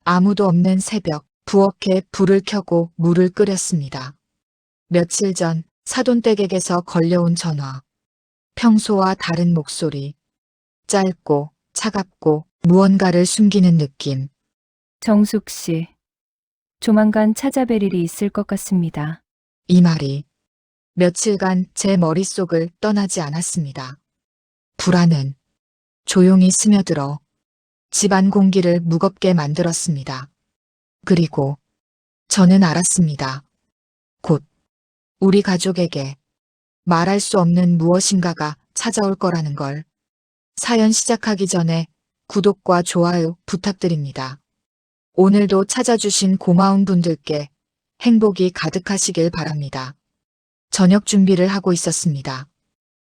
아무도 없는 새벽, 부엌에 불을 켜고 물을 끓였습니다. 며칠 전 사돈댁에게서 걸려온 전화. 평소와 다른 목소리. 짧고 차갑고 무언가를 숨기는 느낌. 정숙 씨, 조만간 찾아뵐 일이 있을 것 같습니다. 이 말이 며칠간 제 머릿속을 떠나지 않았습니다. 불안은 조용히 스며들어 집안 공기를 무겁게 만들었습니다. 그리고 저는 알았습니다. 곧 우리 가족에게 말할 수 없는 무엇인가가 찾아올 거라는 걸. 사연 시작하기 전에 구독과 좋아요 부탁드립니다. 오늘도 찾아주신 고마운 분들께 행복이 가득하시길 바랍니다. 저녁 준비를 하고 있었습니다.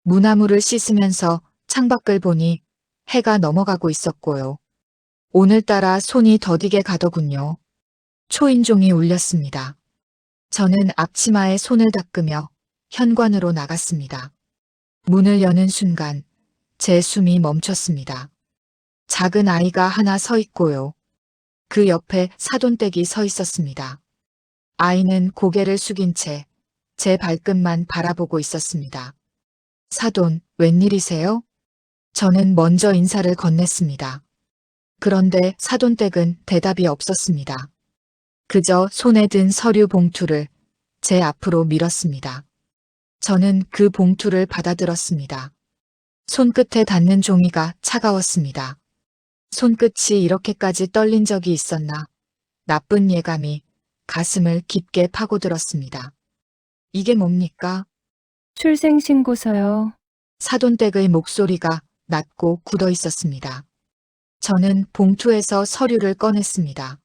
무나물을 씻으면서 창밖을 보니 해가 넘어가고 있었고요. 오늘따라 손이 더디게 가더군요. 초인종이 울렸습니다. 저는 앞치마에 손을 닦으며 현관으로 나갔습니다. 문을 여는 순간 제 숨이 멈췄습니다. 작은 아이가 하나 서 있고요. 그 옆에 사돈댁이 서 있었습니다. 아이는 고개를 숙인 채 제 발끝만 바라보고 있었습니다. 사돈, 웬일이세요? 저는 먼저 인사를 건넸습니다. 그런데 사돈댁은 대답이 없었습니다. 그저 손에 든 서류 봉투를 제 앞으로 밀었습니다. 저는 그 봉투를 받아들었습니다. 손끝에 닿는 종이가 차가웠습니다. 손끝이 이렇게까지 떨린 적이 있었나? 나쁜 예감이 가슴을 깊게 파고들었습니다. 이게 뭡니까? 출생신고서요. 사돈댁의 목소리가 낮고 굳어 있었습니다. 저는 봉투에서 서류를 꺼냈습니다.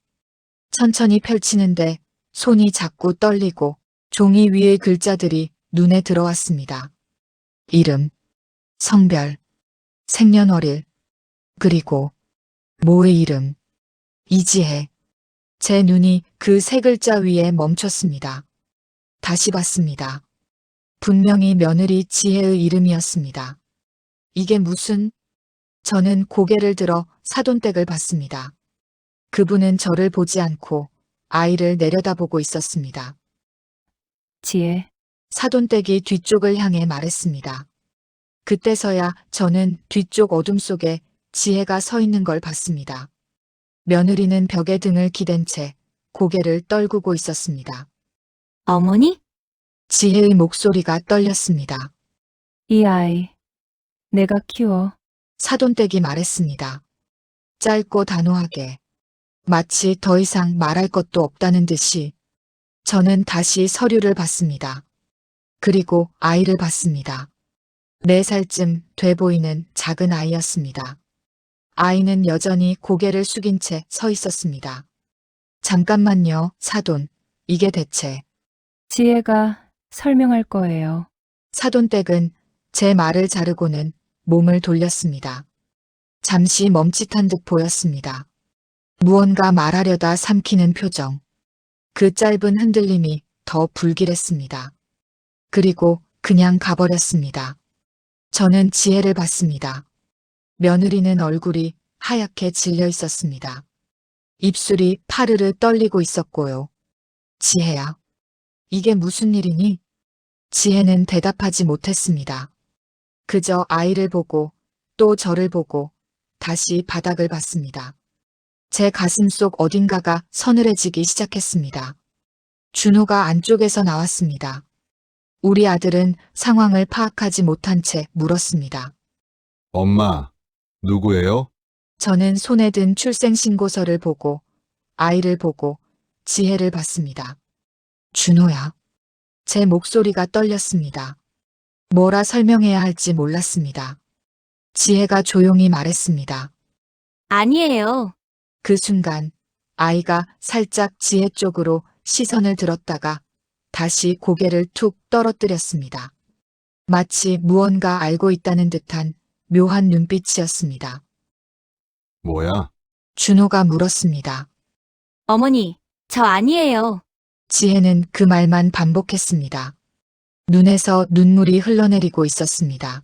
천천히 펼치는데 손이 자꾸 떨리고 종이 위의 글자들이 눈에 들어왔습니다. 이름, 성별, 생년월일, 그리고 모의 이름, 이지혜. 제 눈이 그 세 글자 위에 멈췄습니다. 다시 봤습니다. 분명히 며느리 지혜의 이름이었습니다. 이게 무슨? 저는 고개를 들어 사돈댁을 봤습니다. 그분은 저를 보지 않고 아이를 내려다보고 있었습니다. 지혜, 사돈댁이 뒤쪽을 향해 말했습니다. 그때서야 저는 뒤쪽 어둠 속에 지혜가 서 있는 걸 봤습니다. 며느리는 벽에 등을 기댄 채 고개를 떨구고 있었습니다. 어머니? 지혜의 목소리가 떨렸습니다. 이 아이, 내가 키워. 사돈댁이 말했습니다. 짧고 단호하게, 마치 더 이상 말할 것도 없다는 듯이. 저는 다시 서류를 봤습니다. 그리고 아이를 봤습니다. 4살쯤 돼 보이는 작은 아이였습니다. 아이는 여전히 고개를 숙인 채 서 있었습니다. 잠깐만요, 사돈. 이게 대체. 지혜가 설명할 거예요. 사돈댁은 제 말을 자르고는 몸을 돌렸습니다. 잠시 멈칫한 듯 보였습니다. 무언가 말하려다 삼키는 표정. 그 짧은 흔들림이 더 불길했습니다. 그리고 그냥 가버렸습니다. 저는 지혜를 봤습니다. 며느리는 얼굴이 하얗게 질려 있었습니다. 입술이 파르르 떨리고 있었고요. 지혜야, 이게 무슨 일이니? 지혜는 대답하지 못했습니다. 그저 아이를 보고 또 저를 보고 다시 바닥을 봤습니다. 제 가슴 속 어딘가가 서늘해지기 시작했습니다. 준호가 안쪽에서 나왔습니다. 우리 아들은 상황을 파악하지 못한 채 물었습니다. 엄마, 누구예요? 저는 손에 든 출생신고서를 보고 아이를 보고 지혜를 봤습니다. 준호야. 제 목소리가 떨렸습니다. 뭐라 설명해야 할지 몰랐습니다. 지혜가 조용히 말했습니다. 아니에요. 그 순간 아이가 살짝 지혜 쪽으로 시선을 들었다가 다시 고개를 툭 떨어뜨렸습니다. 마치 무언가 알고 있다는 듯한 묘한 눈빛이었습니다. 뭐야? 준호가 물었습니다. 어머니, 저 아니에요. 지혜는 그 말만 반복했습니다. 눈에서 눈물이 흘러내리고 있었습니다.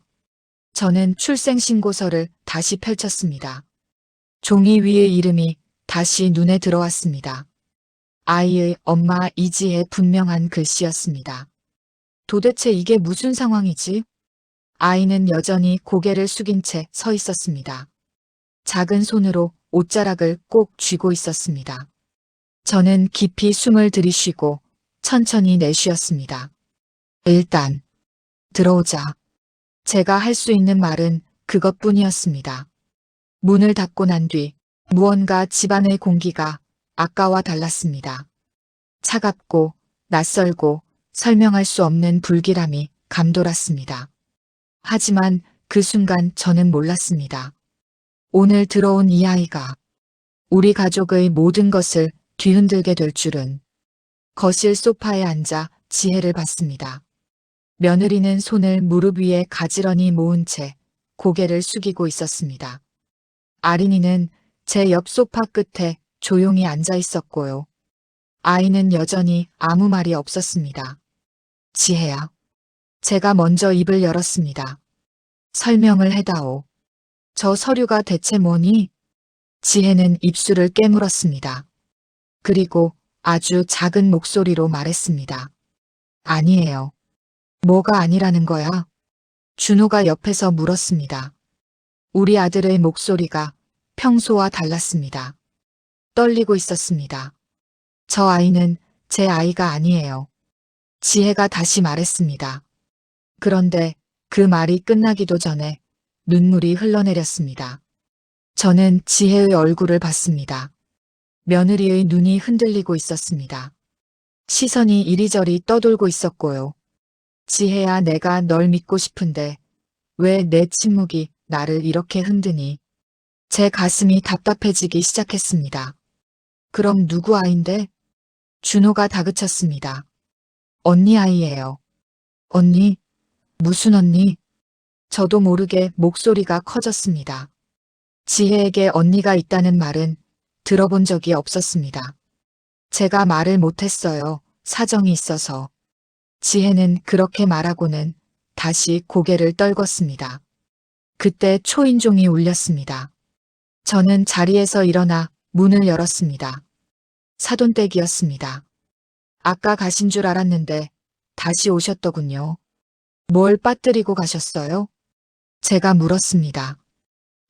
저는 출생신고서를 다시 펼쳤습니다. 종이 위의 이름이 다시 눈에 들어왔습니다. 아이의 엄마 이지의 분명한 글씨였습니다. 도대체 이게 무슨 상황이지? 아이는 여전히 고개를 숙인 채 서 있었습니다. 작은 손으로 옷자락을 꼭 쥐고 있었습니다. 저는 깊이 숨을 들이쉬고 천천히 내쉬었습니다. 일단 들어오자. 제가 할 수 있는 말은 그것뿐이었습니다. 문을 닫고 난 뒤 무언가 집안의 공기가 아까와 달랐습니다. 차갑고 낯설고 설명할 수 없는 불길함이 감돌았습니다. 하지만 그 순간 저는 몰랐습니다. 오늘 들어온 이 아이가 우리 가족의 모든 것을 뒤흔들게 될 줄은. 거실 소파에 앉아 지혜를 봤습니다. 며느리는 손을 무릎 위에 가지런히 모은 채 고개를 숙이고 있었습니다. 아린이는 제 옆 소파 끝에 조용히 앉아 있었고요. 아이는 여전히 아무 말이 없었습니다. 지혜야. 제가 먼저 입을 열었습니다. 설명을 해다오. 저 서류가 대체 뭐니? 지혜는 입술을 깨물었습니다. 그리고 아주 작은 목소리로 말했습니다. 아니에요. 뭐가 아니라는 거야? 준호가 옆에서 물었습니다. 우리 아들의 목소리가 평소와 달랐습니다. 떨리고 있었습니다. 저 아이는 제 아이가 아니에요. 지혜가 다시 말했습니다. 그런데 그 말이 끝나기도 전에 눈물이 흘러내렸습니다. 저는 지혜의 얼굴을 봤습니다. 며느리의 눈이 흔들리고 있었습니다. 시선이 이리저리 떠돌고 있었고요. 지혜야, 내가 널 믿고 싶은데 왜 내 침묵이 나를 이렇게 흔드니? 제 가슴이 답답해지기 시작했습니다. 그럼 누구 아인데? 준호가 다그쳤습니다. 언니 아이예요. 언니? 무슨 언니? 저도 모르게 목소리가 커졌습니다. 지혜에게 언니가 있다는 말은 들어본 적이 없었습니다. 제가 말을 못했어요. 사정이 있어서. 지혜는 그렇게 말하고는 다시 고개를 떨궜습니다. 그때 초인종이 울렸습니다. 저는 자리에서 일어나 문을 열었습니다. 사돈댁이었습니다. 아까 가신 줄 알았는데 다시 오셨더군요. 뭘 빠뜨리고 가셨어요? 제가 물었습니다.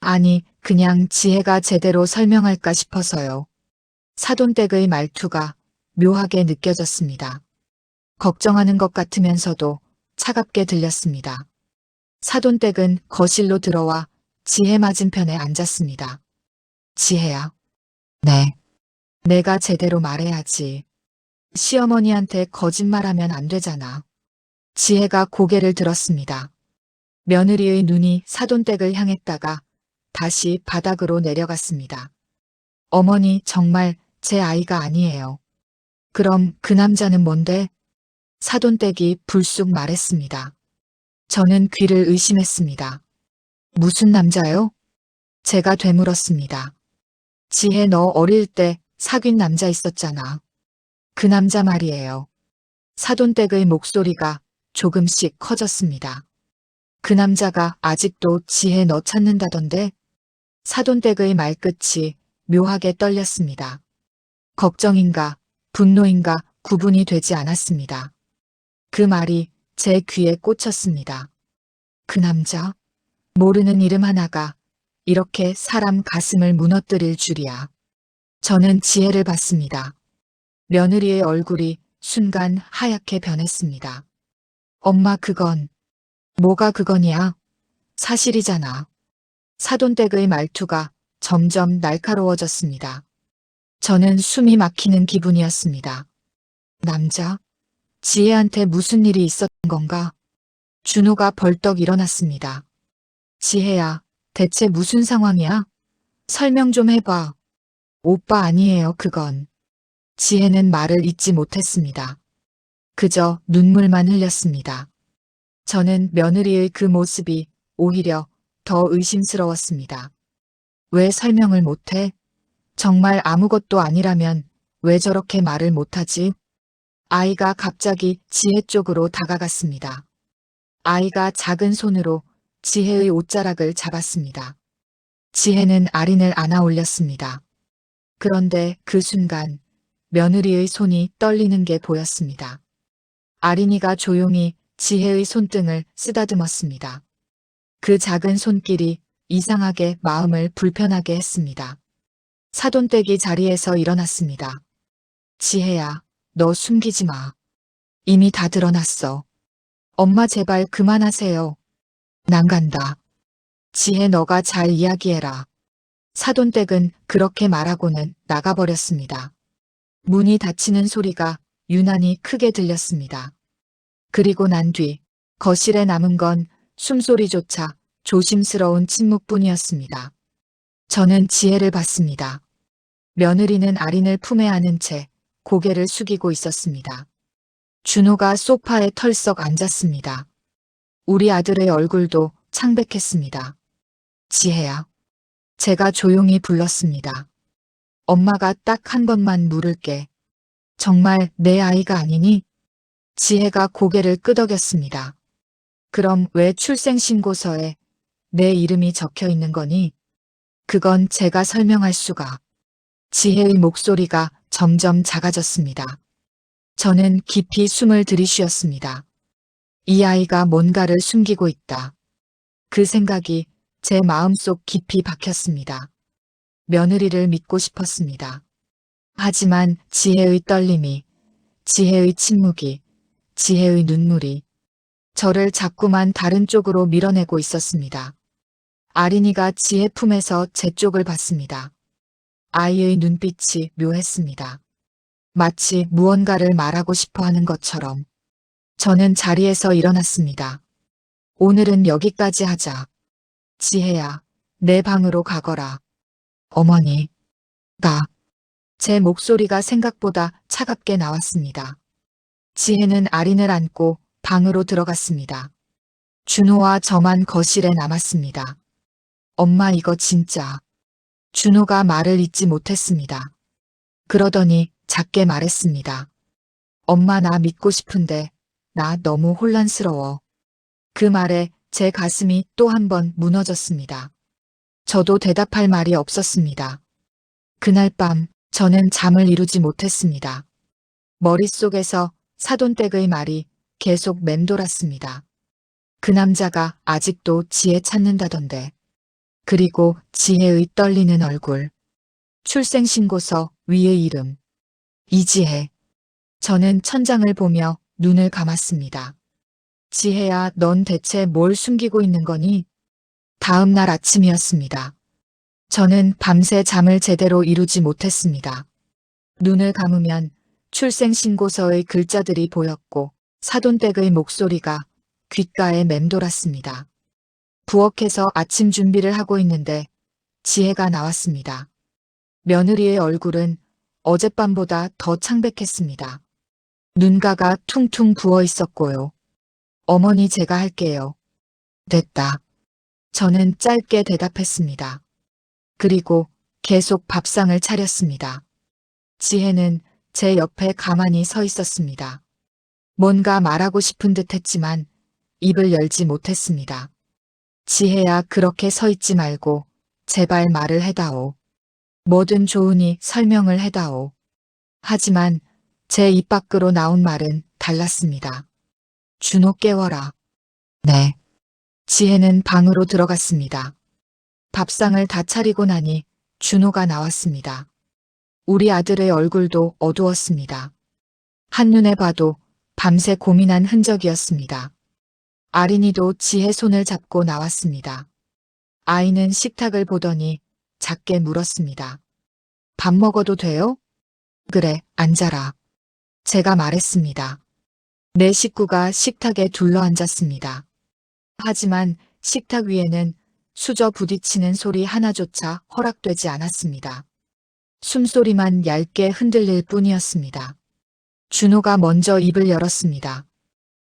아니, 그냥 지혜가 제대로 설명할까 싶어서요. 사돈댁의 말투가 묘하게 느껴졌습니다. 걱정하는 것 같으면서도 차갑게 들렸습니다. 사돈댁은 거실로 들어와 지혜 맞은편에 앉았습니다. 지혜야. 네. 내가 제대로 말해야지. 시어머니한테 거짓말하면 안 되잖아. 지혜가 고개를 들었습니다. 며느리의 눈이 사돈댁을 향했다가 다시 바닥으로 내려갔습니다. 어머니, 정말 제 아이가 아니에요. 그럼 그 남자는 뭔데? 사돈댁이 불쑥 말했습니다. 저는 귀를 의심했습니다. 무슨 남자요? 제가 되물었습니다. 지혜, 너 어릴 때 사귄 남자 있었잖아. 그 남자 말이에요. 사돈댁의 목소리가 조금씩 커졌습니다. 그 남자가 아직도 지혜 너 찾는다던데? 사돈댁의 말끝이 묘하게 떨렸습니다. 걱정인가 분노인가 구분이 되지 않았습니다. 그 말이 제 귀에 꽂혔습니다. 그 남자? 모르는 이름 하나가 이렇게 사람 가슴을 무너뜨릴 줄이야. 저는 지혜를 봤습니다. 며느리의 얼굴이 순간 하얗게 변했습니다. 엄마, 그건 뭐가 그건이야? 사실이잖아. 사돈댁의 말투가 점점 날카로워졌습니다. 저는 숨이 막히는 기분이었습니다. 남자? 지혜한테 무슨 일이 있었던 건가? 준호가 벌떡 일어났습니다. 지혜야, 대체 무슨 상황이야? 설명 좀 해봐. 오빠 아니에요, 그건. 지혜는 말을 잇지 못했습니다. 그저 눈물만 흘렸습니다. 저는 며느리의 그 모습이 오히려 더 의심스러웠습니다. 왜 설명을 못해? 정말 아무것도 아니라면 왜 저렇게 말을 못하지? 아이가 갑자기 지혜 쪽으로 다가갔습니다. 아이가 작은 손으로 지혜의 옷자락을 잡았습니다. 지혜는 아린을 안아 올렸습니다. 그런데 그 순간 며느리의 손이 떨리는 게 보였습니다. 아린이가 조용히 지혜의 손등을 쓰다듬었습니다. 그 작은 손길이 이상하게 마음을 불편하게 했습니다. 사돈댁이 자리에서 일어났습니다. 지혜야, 너 숨기지 마. 이미 다 드러났어. 엄마 제발 그만하세요. 난 간다. 지혜 너가 잘 이야기해라. 사돈댁은 그렇게 말하고는 나가버렸습니다. 문이 닫히는 소리가 유난히 크게 들렸습니다. 그리고 난 뒤 거실에 남은 건 숨소리조차 조심스러운 침묵뿐이었습니다. 저는 지혜를 봤습니다. 며느리는 아린을 품에 안은 채 고개를 숙이고 있었습니다. 준호가 소파에 털썩 앉았습니다. 우리 아들의 얼굴도 창백했습니다. 지혜야. 제가 조용히 불렀습니다. 엄마가 딱 한 번만 물을게. 정말 내 아이가 아니니? 지혜가 고개를 끄덕였습니다. 그럼 왜 출생신고서에 내 이름이 적혀 있는 거니? 그건 제가 설명할 수가. 지혜의 목소리가 점점 작아졌습니다. 저는 깊이 숨을 들이쉬었습니다. 이 아이가 뭔가를 숨기고 있다. 그 생각이 제 마음속 깊이 박혔습니다. 며느리를 믿고 싶었습니다. 하지만 지혜의 떨림이, 지혜의 침묵이, 지혜의 눈물이 저를 자꾸만 다른 쪽으로 밀어내고 있었습니다. 아린이가 지혜 품에서 제 쪽을 봤습니다. 아이의 눈빛이 묘했습니다. 마치 무언가를 말하고 싶어 하는 것처럼. 저는 자리에서 일어났습니다. 오늘은 여기까지 하자. 지혜야, 내 방으로 가거라. 어머니, 제 목소리가 생각보다 차갑게 나왔습니다. 지혜는 아린을 안고 방으로 들어갔습니다. 준호와 저만 거실에 남았습니다. 엄마 이거 진짜. 준호가 말을 잇지 못했습니다. 그러더니 작게 말했습니다. 엄마 나 믿고 싶은데 나 너무 혼란스러워. 그 말에 제 가슴이 또 한 번 무너졌습니다. 저도 대답할 말이 없었습니다. 그날 밤 저는 잠을 이루지 못했습니다. 머릿속에서 사돈댁의 말이 계속 맴돌았습니다. 그 남자가 아직도 지혜 찾는다던데. 그리고 지혜의 떨리는 얼굴. 출생신고서 위의 이름. 이지혜. 저는 천장을 보며 눈을 감았습니다. 지혜야, 넌 대체 뭘 숨기고 있는 거니? 다음 날 아침이었습니다. 저는 밤새 잠을 제대로 이루지 못했습니다. 눈을 감으면 출생신고서의 글자들이 보였고 사돈댁의 목소리가 귓가에 맴돌았습니다. 부엌에서 아침 준비를 하고 있는데 지혜가 나왔습니다. 며느리의 얼굴은 어젯밤보다 더 창백했습니다. 눈가가 퉁퉁 부어 있었고요. 어머니 제가 할게요. 됐다. 저는 짧게 대답했습니다. 그리고 계속 밥상을 차렸습니다. 지혜는 제 옆에 가만히 서 있었습니다. 뭔가 말하고 싶은 듯 했지만 입을 열지 못했습니다. 지혜야, 그렇게 서 있지 말고 제발 말을 해다오. 뭐든 좋으니 설명을 해다오. 하지만 제 입 밖으로 나온 말은 달랐습니다. 준호 깨워라. 네. 지혜는 방으로 들어갔습니다. 밥상을 다 차리고 나니 준호가 나왔습니다. 우리 아들의 얼굴도 어두웠습니다. 한눈에 봐도 밤새 고민한 흔적이었습니다. 아린이도 지혜 손을 잡고 나왔습니다. 아이는 식탁을 보더니 작게 물었습니다. 밥 먹어도 돼요? 그래, 앉아라. 제가 말했습니다. 내 식구가 식탁에 둘러앉았습니다. 하지만 식탁 위에는 수저 부딪히는 소리 하나조차 허락되지 않았습니다. 숨소리만 얇게 흔들릴 뿐이었습니다. 준호가 먼저 입을 열었습니다.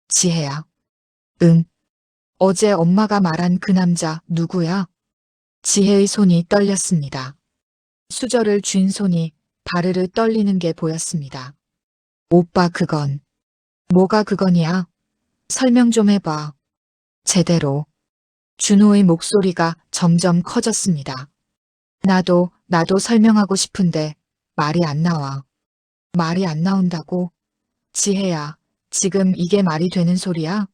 지혜야. 응. 어제 엄마가 말한 그 남자 누구야? 지혜의 손이 떨렸습니다. 수저를 쥔 손이 바르르 떨리는 게 보였습니다. 오빠 그건. 뭐가 그건이야? 설명 좀 해봐. 제대로. 준호의 목소리가 점점 커졌습니다. 나도 설명하고 싶은데 말이 안 나와. 말이 안 나온다고? 지혜야, 지금 이게 말이 되는 소리야?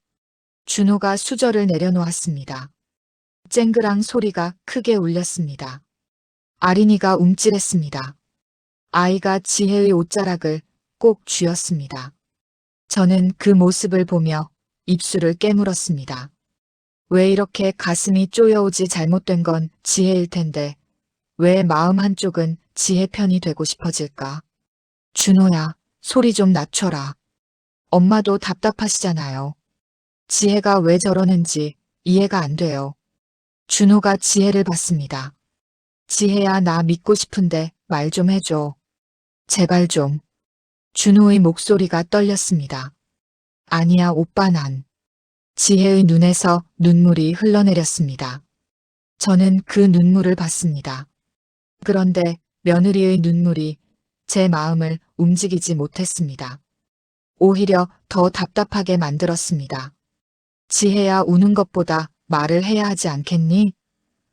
준호가 수저를 내려놓았습니다. 쨍그랑 소리가 크게 울렸습니다. 아린이가 움찔했습니다. 아이가 지혜의 옷자락을 꼭 쥐었습니다. 저는 그 모습을 보며 입술을 깨물었습니다. 왜 이렇게 가슴이 쪼여오지? 잘못된 건 지혜일 텐데 왜 마음 한쪽은 지혜 편이 되고 싶어질까? 준호야, 소리 좀 낮춰라. 엄마도 답답하시잖아요. 지혜가 왜 저러는지 이해가 안 돼요. 준호가 지혜를 봤습니다. 지혜야, 나 믿고 싶은데 말 좀 해줘. 제발 좀. 준호의 목소리가 떨렸습니다. 아니야, 오빠 난. 지혜의 눈에서 눈물이 흘러내렸습니다. 저는 그 눈물을 봤습니다. 그런데 며느리의 눈물이 제 마음을 움직이지 못했습니다. 오히려 더 답답하게 만들었습니다. 지혜야, 우는 것보다 말을 해야 하지 않겠니?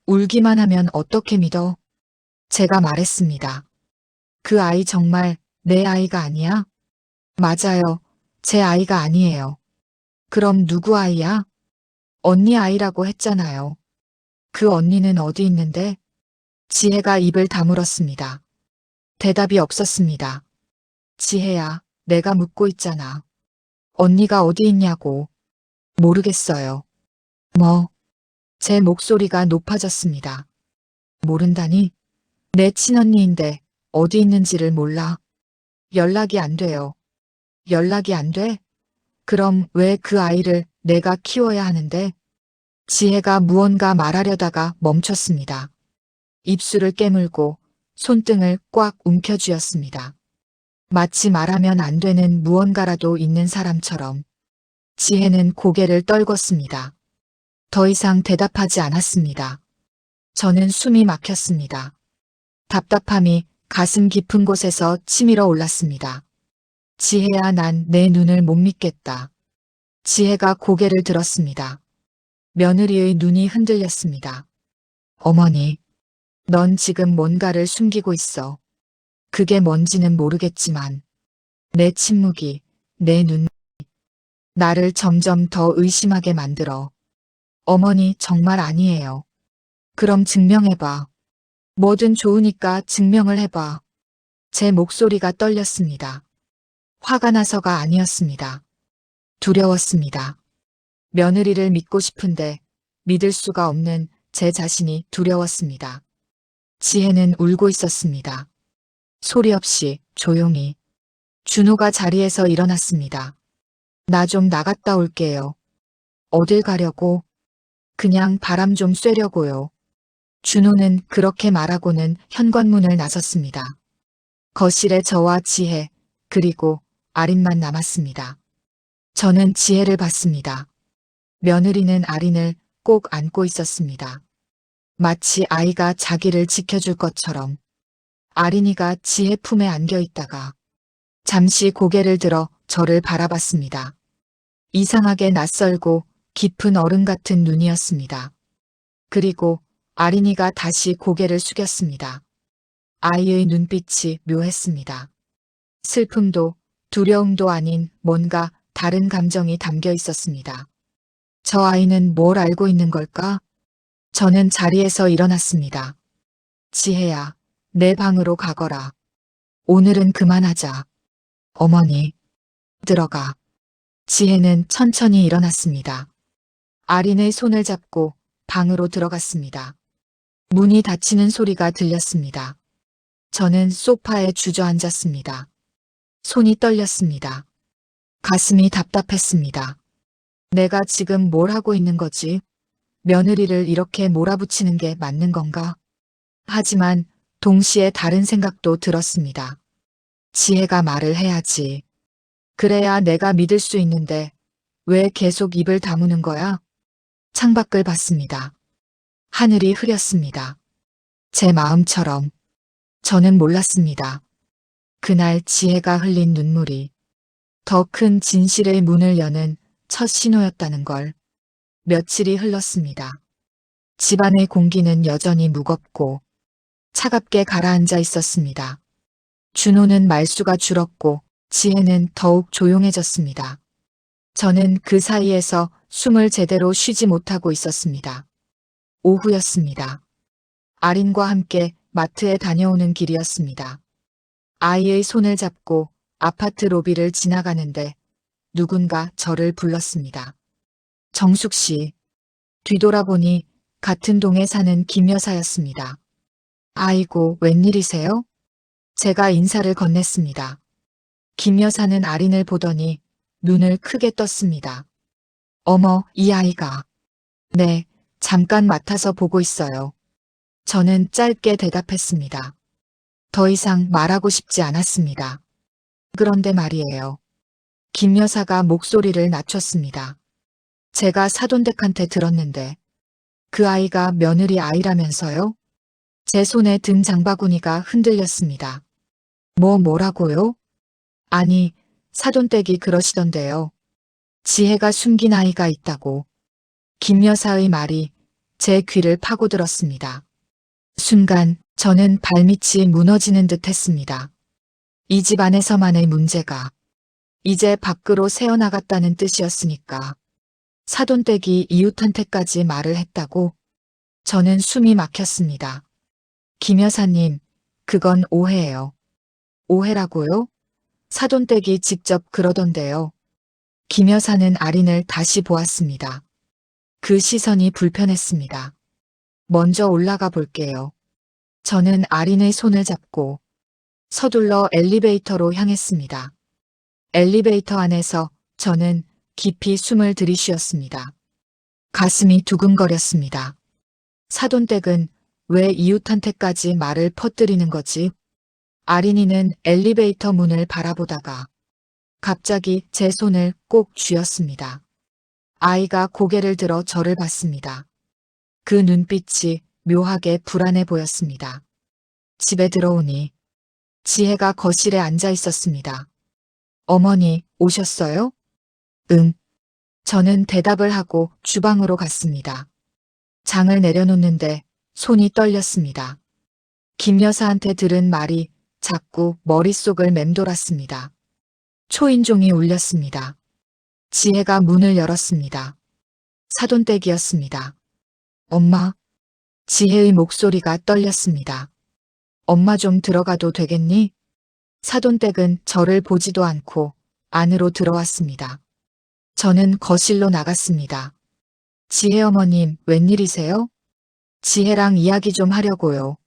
울기만 하면 어떻게 믿어? 제가 말했습니다. 그 아이 정말 내 아이가 아니야? 맞아요. 제 아이가 아니에요. 그럼 누구 아이야? 언니 아이라고 했잖아요. 그 언니는 어디 있는데? 지혜가 입을 다물었습니다. 대답이 없었습니다. 지혜야, 내가 묻고 있잖아. 언니가 어디 있냐고. 모르겠어요. 뭐? 제 목소리가 높아졌습니다. 모른다니? 내 친언니인데 어디 있는지를 몰라. 연락이 안 돼요. 연락이 안 돼? 그럼 왜 그 아이를 내가 키워야 하는데? 지혜가 무언가 말하려다가 멈췄습니다. 입술을 깨물고 손등을 꽉 움켜쥐었습니다. 마치 말하면 안 되는 무언가라도 있는 사람처럼. 지혜는 고개를 떨궜습니다. 더 이상 대답하지 않았습니다. 저는 숨이 막혔습니다. 답답함이 가슴 깊은 곳에서 치밀어 올랐습니다. 지혜야, 난 내 눈을 못 믿겠다. 지혜가 고개를 들었습니다. 며느리의 눈이 흔들렸습니다. 어머니, 넌 지금 뭔가를 숨기고 있어. 그게 뭔지는 모르겠지만 내 침묵이, 내 눈, 나를 점점 더 의심하게 만들어. 어머니, 정말 아니에요. 그럼 증명해봐. 뭐든 좋으니까 증명을 해봐. 제 목소리가 떨렸습니다. 화가 나서가 아니었습니다. 두려웠습니다. 며느리를 믿고 싶은데 믿을 수가 없는 제 자신이 두려웠습니다. 지혜는 울고 있었습니다. 소리 없이 조용히. 준호가 자리에서 일어났습니다. 나 좀 나갔다 올게요. 어딜 가려고? 그냥 바람 좀 쐬려고요. 준호는 그렇게 말하고는 현관문을 나섰습니다. 거실에 저와 지혜, 그리고 아린만 남았습니다. 저는 지혜를 봤습니다. 며느리는 아린을 꼭 안고 있었습니다. 마치 아이가 자기를 지켜줄 것처럼. 아린이가 지혜 품에 안겨 있다가 잠시 고개를 들어 저를 바라봤습니다. 이상하게 낯설고 깊은 어른 같은 눈이었습니다. 그리고 아린이가 다시 고개를 숙였습니다. 아이의 눈빛이 묘했습니다. 슬픔도 두려움도 아닌 뭔가 다른 감정이 담겨 있었습니다. 저 아이는 뭘 알고 있는 걸까? 저는 자리에서 일어났습니다. 지혜야, 내 방으로 가거라. 오늘은 그만하자. 어머니, 들어가. 지혜는 천천히 일어났습니다. 아린의 손을 잡고 방으로 들어갔습니다. 문이 닫히는 소리가 들렸습니다. 저는 소파에 주저앉았습니다. 손이 떨렸습니다. 가슴이 답답했습니다. 내가 지금 뭘 하고 있는 거지? 며느리를 이렇게 몰아붙이는 게 맞는 건가? 하지만 동시에 다른 생각도 들었습니다. 지혜가 말을 해야지. 그래야 내가 믿을 수 있는데 왜 계속 입을 다무는 거야? 창밖을 봤습니다. 하늘이 흐렸습니다. 제 마음처럼. 저는 몰랐습니다. 그날 지혜가 흘린 눈물이 더 큰 진실의 문을 여는 첫 신호였다는 걸. 며칠이 흘렀습니다. 집안의 공기는 여전히 무겁고 차갑게 가라앉아 있었습니다. 준호는 말수가 줄었고 지혜는 더욱 조용해졌습니다. 저는 그 사이에서 숨을 제대로 쉬지 못하고 있었습니다. 오후였습니다. 아린과 함께 마트에 다녀오는 길이었습니다. 아이의 손을 잡고 아파트 로비를 지나가는데 누군가 저를 불렀습니다. 정숙 씨. 뒤돌아보니 같은 동에 사는 김 여사였습니다. 아이고, 웬일이세요? 제가 인사를 건넸습니다. 김 여사는 아린을 보더니 눈을 크게 떴습니다. 어머, 이 아이가. 네, 잠깐 맡아서 보고 있어요. 저는 짧게 대답했습니다. 더 이상 말하고 싶지 않았습니다. 그런데 말이에요. 김 여사가 목소리를 낮췄습니다. 제가 사돈댁한테 들었는데 그 아이가 며느리 아이라면서요? 제 손에 든 장바구니가 흔들렸습니다. 뭐라고요? 아니, 사돈댁이 그러시던데요. 지혜가 숨긴 아이가 있다고. 김 여사의 말이 제 귀를 파고들었습니다. 순간 저는 발밑이 무너지는 듯 했습니다. 이 집 안에서만의 문제가 이제 밖으로 새어나갔다는 뜻이었으니까. 사돈댁이 이웃한테까지 말을 했다고? 저는 숨이 막혔습니다. 김 여사님, 그건 오해예요. 오해라고요? 사돈댁이 직접 그러던데요. 김 여사는 아린을 다시 보았습니다. 그 시선이 불편했습니다. 먼저 올라가 볼게요. 저는 아린의 손을 잡고 서둘러 엘리베이터로 향했습니다. 엘리베이터 안에서 저는 깊이 숨을 들이쉬었습니다. 가슴이 두근거렸습니다. 사돈댁은 왜 이웃한테까지 말을 퍼뜨리는 거지? 아린이는 엘리베이터 문을 바라보다가 갑자기 제 손을 꼭 쥐었습니다. 아이가 고개를 들어 저를 봤습니다. 그 눈빛이 묘하게 불안해 보였습니다. 집에 들어오니 지혜가 거실에 앉아 있었습니다. 어머니, 오셨어요? 응. 저는 대답을 하고 주방으로 갔습니다. 장을 내려놓는데 손이 떨렸습니다. 김 여사한테 들은 말이 자꾸 머릿속을 맴돌았습니다. 초인종이 울렸습니다. 지혜가 문을 열었습니다. 사돈댁이었습니다. 엄마. 지혜의 목소리가 떨렸습니다. 엄마 좀 들어가도 되겠니? 사돈댁은 저를 보지도 않고 안으로 들어왔습니다. 저는 거실로 나갔습니다. 지혜 어머님, 웬일이세요? 지혜랑 이야기 좀 하려고요.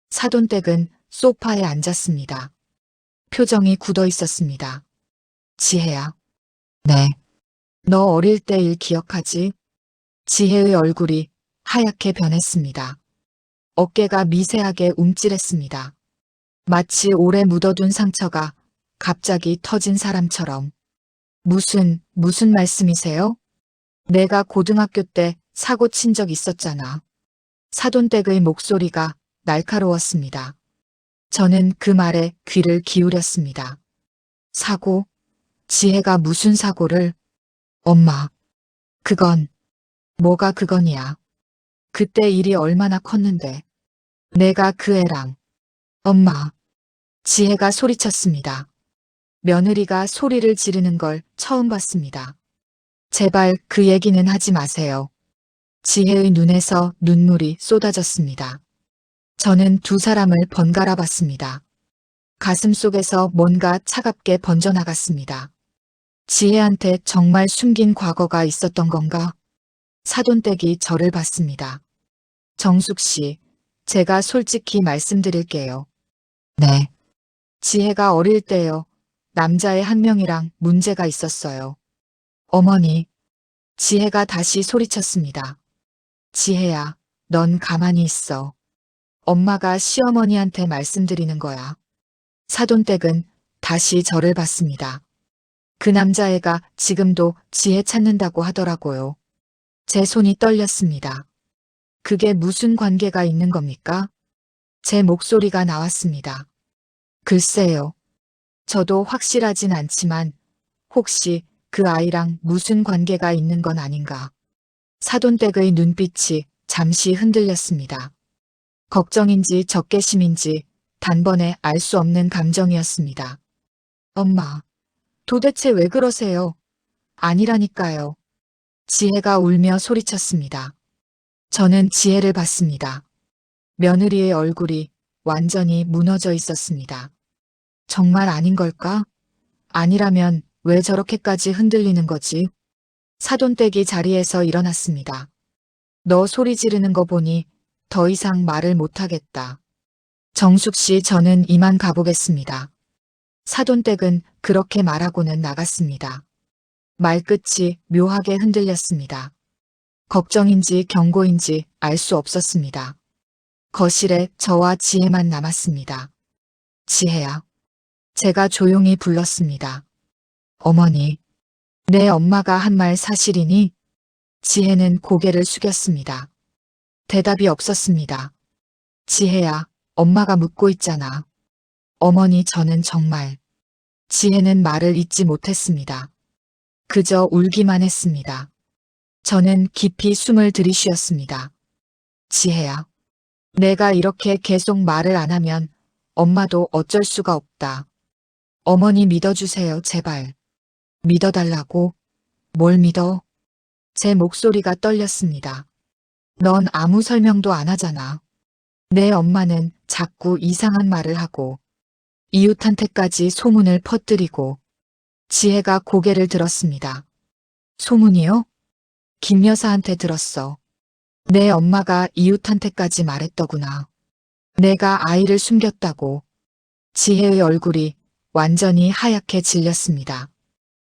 사돈댁은 소파에 앉았습니다. 표정이 굳어 있었습니다. 지혜야. 네. 너 어릴 때 일 기억하지? 지혜의 얼굴이 하얗게 변했습니다. 어깨가 미세하게 움찔했습니다. 마치 오래 묻어둔 상처가 갑자기 터진 사람처럼. 무슨 말씀이세요? 내가 고등학교 때 사고 친 적 있었잖아. 사돈댁의 목소리가 날카로웠습니다. 저는 그 말에 귀를 기울였습니다. 사고? 지혜가 무슨 사고를? 엄마. 그건. 뭐가 그건이야. 그때 일이 얼마나 컸는데. 내가 그 애랑. 엄마. 지혜가 소리쳤습니다. 며느리가 소리를 지르는 걸 처음 봤습니다. 제발 그 얘기는 하지 마세요. 지혜의 눈에서 눈물이 쏟아졌습니다. 저는 두 사람을 번갈아 봤습니다. 가슴 속에서 뭔가 차갑게 번져나갔습니다. 지혜한테 정말 숨긴 과거가 있었던 건가? 사돈댁이 저를 봤습니다. 정숙 씨, 제가 솔직히 말씀드릴게요. 네. 지혜가 어릴 때요. 남자애 한 명이랑 문제가 있었어요. 어머니. 지혜가 다시 소리쳤습니다. 지혜야, 넌 가만히 있어. 엄마가 시어머니한테 말씀드리는 거야. 사돈댁은 다시 저를 봤습니다. 그 남자애가 지금도 지혜 찾는다고 하더라고요. 제 손이 떨렸습니다. 그게 무슨 관계가 있는 겁니까? 제 목소리가 나왔습니다. 글쎄요. 저도 확실하진 않지만 혹시 그 아이랑 무슨 관계가 있는 건 아닌가. 사돈댁의 눈빛이 잠시 흔들렸습니다. 걱정인지 적개심인지 단번에 알 수 없는 감정이었습니다. 엄마, 도대체 왜 그러세요? 아니라니까요. 지혜가 울며 소리쳤습니다. 저는 지혜를 봤습니다. 며느리의 얼굴이 완전히 무너져 있었습니다. 정말 아닌 걸까? 아니라면 왜 저렇게까지 흔들리는 거지? 사돈댁이 자리에서 일어났습니다. 너 소리 지르는 거 보니 더 이상 말을 못하겠다. 정숙 씨, 저는 이만 가보겠습니다. 사돈댁은 그렇게 말하고는 나갔습니다. 말끝이 묘하게 흔들렸습니다. 걱정인지 경고인지 알 수 없었습니다. 거실에 저와 지혜만 남았습니다. 지혜야. 제가 조용히 불렀습니다. 어머니, 내 엄마가 한 말 사실이니? 지혜는 고개를 숙였습니다. 대답이 없었습니다. 지혜야, 엄마가 묻고 있잖아. 어머니, 저는 정말. 지혜는 말을 잇지 못했습니다. 그저 울기만 했습니다. 저는 깊이 숨을 들이쉬었습니다. 지혜야, 내가 이렇게 계속 말을 안 하면 엄마도 어쩔 수가 없다. 어머니 믿어주세요, 제발. 믿어달라고? 뭘 믿어? 제 목소리가 떨렸습니다. 넌 아무 설명도 안 하잖아. 내 엄마는 자꾸 이상한 말을 하고 이웃한테까지 소문을 퍼뜨리고. 지혜가 고개를 들었습니다. 소문이요? 김 여사한테 들었어. 내 엄마가 이웃한테까지 말했더구나. 내가 아이를 숨겼다고. 지혜의 얼굴이 완전히 하얗게 질렸습니다.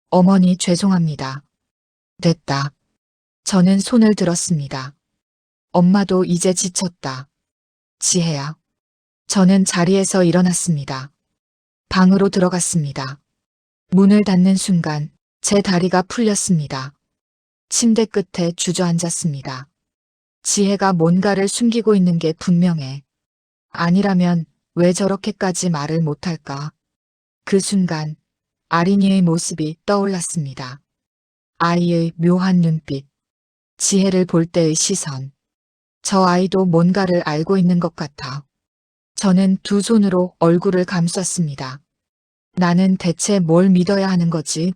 어머니, 죄송합니다. 됐다. 저는 손을 들었습니다. 엄마도 이제 지쳤다. 지혜야. 저는 자리에서 일어났습니다. 방으로 들어갔습니다. 문을 닫는 순간 제 다리가 풀렸습니다. 침대 끝에 주저앉았습니다. 지혜가 뭔가를 숨기고 있는 게 분명해. 아니라면 왜 저렇게까지 말을 못할까? 그 순간 아린이의 모습이 떠올랐습니다. 아이의 묘한 눈빛, 지혜를 볼 때의 시선. 저 아이도 뭔가를 알고 있는 것 같아. 저는 두 손으로 얼굴을 감쌌습니다. 나는 대체 뭘 믿어야 하는 거지?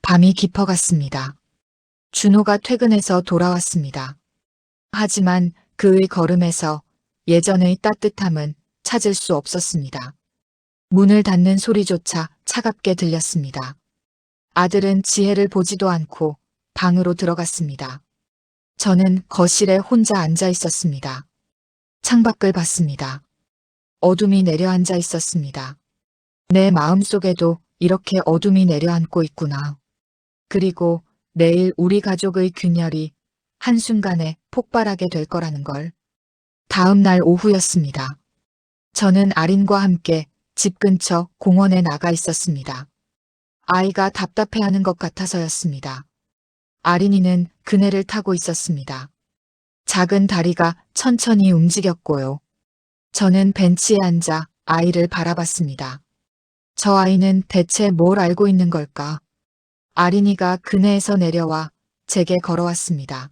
밤이 깊어갔습니다. 준호가 퇴근해서 돌아왔습니다. 하지만 그의 걸음에서 예전의 따뜻함은 찾을 수 없었습니다. 문을 닫는 소리조차 차갑게 들렸습니다. 아들은 지혜를 보지도 않고 방으로 들어갔습니다. 저는 거실에 혼자 앉아 있었습니다. 창밖을 봤습니다. 어둠이 내려앉아 있었습니다. 내 마음속에도 이렇게 어둠이 내려앉고 있구나. 그리고 내일 우리 가족의 균열이 한순간에 폭발하게 될 거라는 걸. 다음 날 오후였습니다. 저는 아린과 함께 집 근처 공원에 나가 있었습니다. 아이가 답답해하는 것 같아서였습니다. 아린이는 그네를 타고 있었습니다. 작은 다리가 천천히 움직였고요. 저는 벤치에 앉아 아이를 바라봤습니다. 저 아이는 대체 뭘 알고 있는 걸까? 아린이가 그네에서 내려와 제게 걸어왔습니다.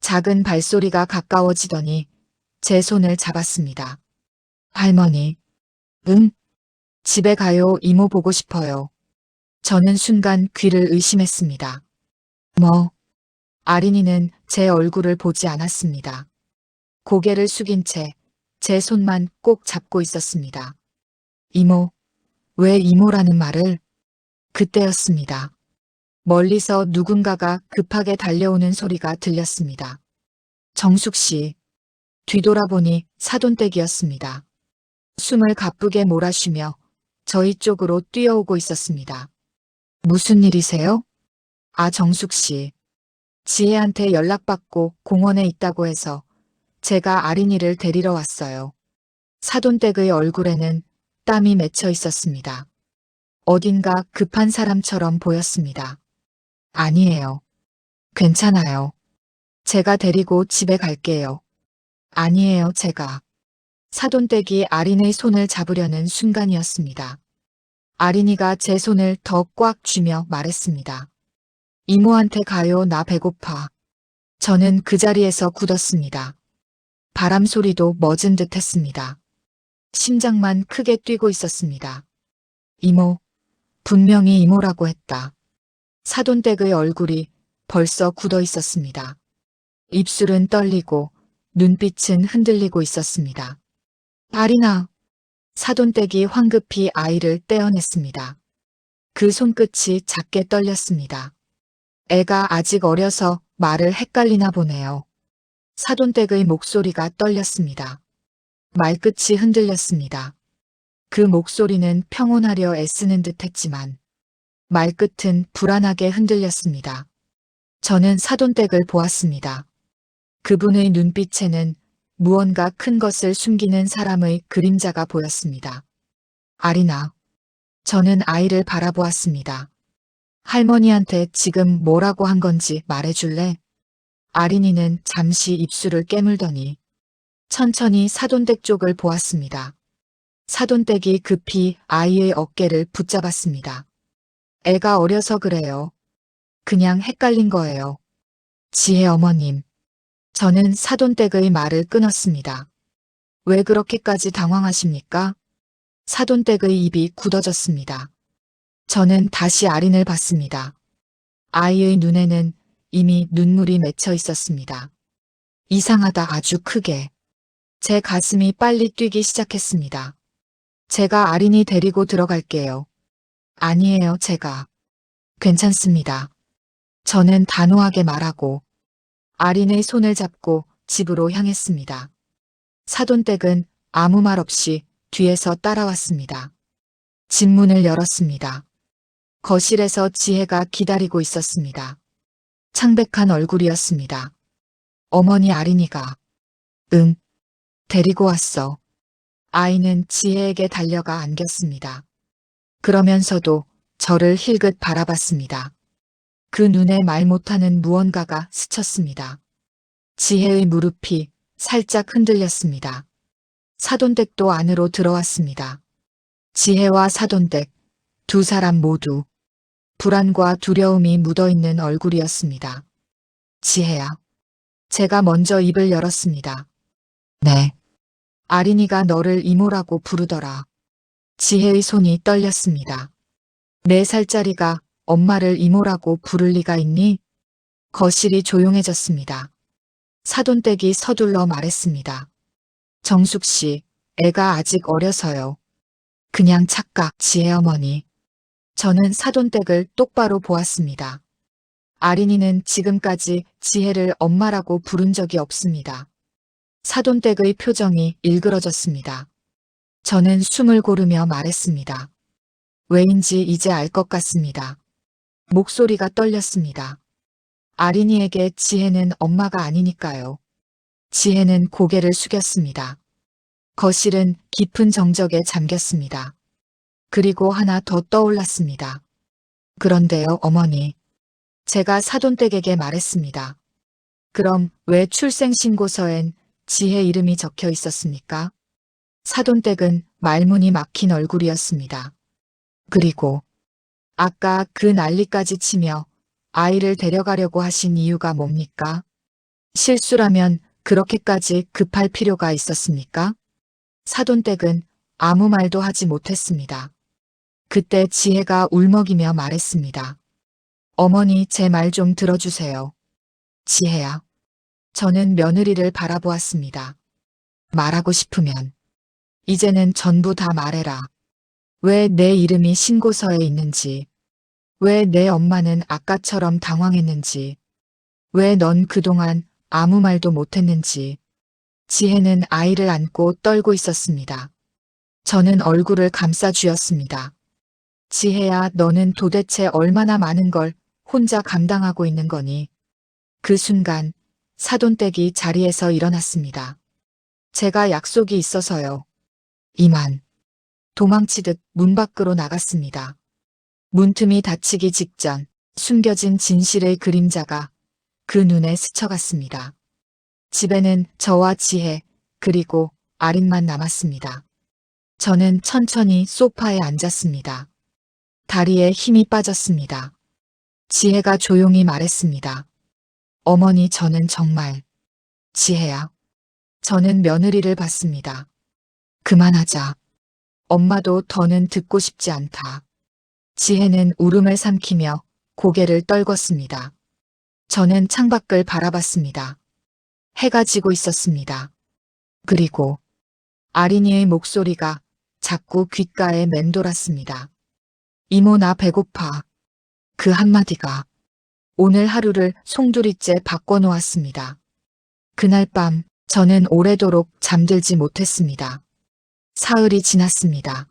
작은 발소리가 가까워지더니 제 손을 잡았습니다. 할머니. 응? 집에 가요. 이모 보고 싶어요. 저는 순간 귀를 의심했습니다. 뭐? 아린이는 제 얼굴을 보지 않았습니다. 고개를 숙인 채 제 손만 꼭 잡고 있었습니다. 이모, 왜 이모라는 말을? 그때였습니다. 멀리서 누군가가 급하게 달려오는 소리가 들렸습니다. 정숙 씨. 뒤돌아보니 사돈댁이었습니다. 숨을 가쁘게 몰아쉬며 저희 쪽으로 뛰어오고 있었습니다. 무슨 일이세요? 아, 정숙 씨. 지혜한테 연락받고 공원에 있다고 해서 제가 아린이를 데리러 왔어요. 사돈댁의 얼굴에는 땀이 맺혀 있었습니다. 어딘가 급한 사람처럼 보였습니다. 아니에요. 괜찮아요. 제가 데리고 집에 갈게요. 아니에요, 제가. 사돈댁이 아린의 손을 잡으려는 순간이었습니다. 아린이가 제 손을 더 꽉 쥐며 말했습니다. 이모한테 가요. 나 배고파. 저는 그 자리에서 굳었습니다. 바람 소리도 멎은 듯 했습니다. 심장만 크게 뛰고 있었습니다. 이모, 분명히 이모라고 했다. 사돈댁의 얼굴이 벌써 굳어 있었습니다. 입술은 떨리고 눈빛은 흔들리고 있었습니다. 아리나, 사돈댁이 황급히 아이를 떼어냈습니다. 그 손끝이 작게 떨렸습니다. 애가 아직 어려서 말을 헷갈리나 보네요. 사돈댁의 목소리가 떨렸습니다. 말끝이 흔들렸습니다. 그 목소리는 평온하려 애쓰는 듯 했지만 말끝은 불안하게 흔들렸습니다. 저는 사돈댁을 보았습니다. 그분의 눈빛에는 무언가 큰 것을 숨기는 사람의 그림자가 보였습니다. 아리나, 저는 아이를 바라보았습니다. 할머니한테 지금 뭐라고 한 건지 말해줄래? 아린이는 잠시 입술을 깨물더니 천천히 사돈댁 쪽을 보았습니다. 사돈댁이 급히 아이의 어깨를 붙잡았습니다. 애가 어려서 그래요. 그냥 헷갈린 거예요. 지혜 어머님. 저는 사돈댁의 말을 끊었습니다. 왜 그렇게까지 당황하십니까? 사돈댁의 입이 굳어졌습니다. 저는 다시 아린을 봤습니다. 아이의 눈에는 이미 눈물이 맺혀 있었습니다. 이상하다, 아주 크게. 제 가슴이 빨리 뛰기 시작했습니다. 제가 아린이 데리고 들어갈게요. 아니에요, 제가. 괜찮습니다. 저는 단호하게 말하고 아린의 손을 잡고 집으로 향했습니다. 사돈댁은 아무 말 없이 뒤에서 따라왔습니다. 집 문을 열었습니다. 거실에서 지혜가 기다리고 있었습니다. 창백한 얼굴이었습니다. 어머니, 아린이가. 응, 데리고 왔어. 아이는 지혜에게 달려가 안겼습니다. 그러면서도 저를 힐끗 바라봤습니다. 그 눈에 말 못하는 무언가가 스쳤습니다. 지혜의 무릎이 살짝 흔들렸습니다. 사돈댁도 안으로 들어왔습니다. 지혜와 사돈댁, 두 사람 모두 불안과 두려움이 묻어있는 얼굴이었습니다. 지혜야. 제가 먼저 입을 열었습니다. 네. 아린이가 너를 이모라고 부르더라. 지혜의 손이 떨렸습니다. 4살짜리가 엄마를 이모라고 부를 리가 있니? 거실이 조용해졌습니다. 사돈댁이 서둘러 말했습니다. 정숙 씨, 애가 아직 어려서요. 그냥 착각, 지혜 어머니. 저는 사돈댁을 똑바로 보았습니다. 아린이는 지금까지 지혜를 엄마라고 부른 적이 없습니다. 사돈댁의 표정이 일그러졌습니다. 저는 숨을 고르며 말했습니다. 왜인지 이제 알 것 같습니다. 목소리가 떨렸습니다. 아린이에게 지혜는 엄마가 아니니까요. 지혜는 고개를 숙였습니다. 거실은 깊은 정적에 잠겼습니다. 그리고 하나 더 떠올랐습니다. 그런데요, 어머니. 제가 사돈댁에게 말했습니다. 그럼 왜 출생신고서엔 지혜 이름이 적혀 있었습니까? 사돈댁은 말문이 막힌 얼굴이었습니다. 그리고 아까 그 난리까지 치며 아이를 데려가려고 하신 이유가 뭡니까? 실수라면 그렇게까지 급할 필요가 있었습니까? 사돈댁은 아무 말도 하지 못했습니다. 그때 지혜가 울먹이며 말했습니다. 어머니, 제 말 좀 들어주세요. 지혜야. 저는 며느리를 바라보았습니다. 말하고 싶으면 이제는 전부 다 말해라. 왜 내 이름이 신고서에 있는지, 왜 내 엄마는 아까처럼 당황했는지, 왜 넌 그동안 아무 말도 못했는지. 지혜는 아이를 안고 떨고 있었습니다. 저는 얼굴을 감싸 쥐었습니다. 지혜야, 너는 도대체 얼마나 많은 걸 혼자 감당하고 있는 거니? 그 순간 사돈댁이 자리에서 일어났습니다. 제가 약속이 있어서요. 이만. 도망치듯 문 밖으로 나갔습니다. 문틈이 닫히기 직전 숨겨진 진실의 그림자가 그 눈에 스쳐갔습니다. 집에는 저와 지혜 그리고 아린만 남았습니다. 저는 천천히 소파에 앉았습니다. 다리에 힘이 빠졌습니다. 지혜가 조용히 말했습니다. 어머니, 저는 정말. 지혜야. 저는 며느리를 봤습니다. 그만하자. 엄마도 더는 듣고 싶지 않다. 지혜는 울음을 삼키며 고개를 떨궜습니다. 저는 창밖을 바라봤습니다. 해가 지고 있었습니다. 그리고 아린이의 목소리가 자꾸 귓가에 맴돌았습니다. 이모 나 배고파. 그 한마디가 오늘 하루를 송두리째 바꿔놓았습니다. 그날 밤 저는 오래도록 잠들지 못했습니다. 사흘이 지났습니다.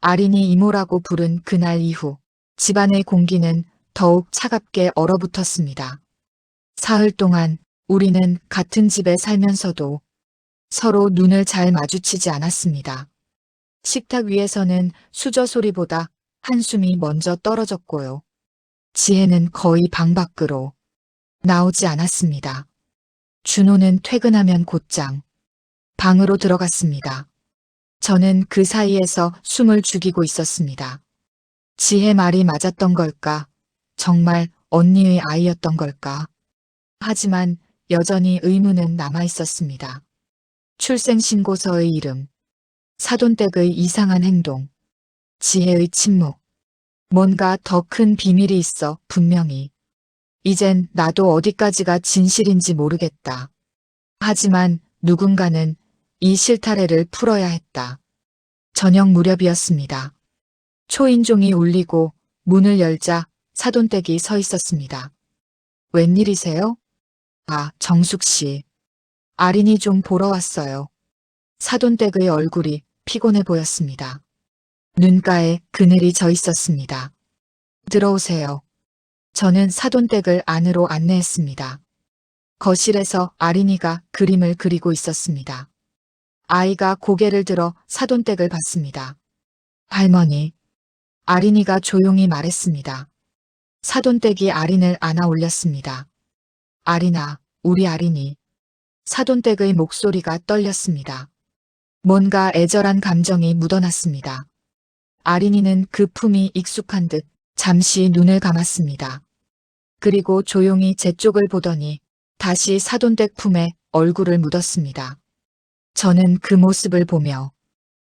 아린이 이모라고 부른 그날 이후 집안의 공기는 더욱 차갑게 얼어붙었습니다. 사흘 동안 우리는 같은 집에 살면서도 서로 눈을 잘 마주치지 않았습니다. 식탁 위에서는 수저 소리보다 한숨이 먼저 떨어졌고요. 지혜는 거의 방 밖으로 나오지 않았습니다. 준호는 퇴근하면 곧장 방으로 들어갔습니다. 저는 그 사이에서 숨을 죽이고 있었습니다. 지혜 말이 맞았던 걸까? 정말 언니의 아이였던 걸까? 하지만 여전히 의문은 남아 있었습니다. 출생신고서의 이름, 사돈댁의 이상한 행동, 지혜의 침묵. 뭔가 더 큰 비밀이 있어 분명히. 이젠 나도 어디까지가 진실인지 모르겠다. 하지만 누군가는 이 실타래를 풀어야 했다. 저녁 무렵이었습니다. 초인종이 울리고 문을 열자 사돈댁이 서 있었습니다. 웬일이세요? 아, 정숙 씨. 아린이 좀 보러 왔어요. 사돈댁의 얼굴이 피곤해 보였습니다. 눈가에 그늘이 져 있었습니다. 들어오세요. 저는 사돈댁을 안으로 안내했습니다. 거실에서 아린이가 그림을 그리고 있었습니다. 아이가 고개를 들어 사돈댁을 봤습니다. 할머니. 아린이가 조용히 말했습니다. 사돈댁이 아린을 안아 올렸습니다. 아린아, 우리 아린이. 사돈댁의 목소리가 떨렸습니다. 뭔가 애절한 감정이 묻어났습니다. 아린이는 그 품이 익숙한 듯 잠시 눈을 감았습니다. 그리고 조용히 제 쪽을 보더니 다시 사돈댁 품에 얼굴을 묻었습니다. 저는 그 모습을 보며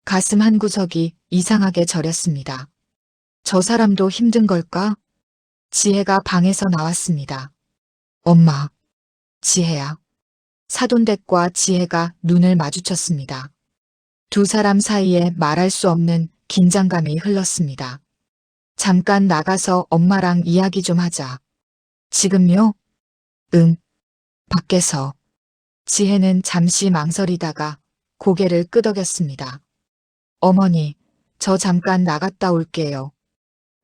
가슴 한구석이 이상하게 저렸습니다. 저 사람도 힘든 걸까? 지혜가 방에서 나왔습니다. 엄마. 지혜야. 사돈댁과 지혜가 눈을 마주쳤습니다. 두 사람 사이에 말할 수 없는 긴장감이 흘렀습니다. 잠깐 나가서 엄마랑 이야기 좀 하자. 지금요? 응. 밖에서. 지혜는 잠시 망설이다가 고개를 끄덕였습니다. 어머니, 저 잠깐 나갔다 올게요.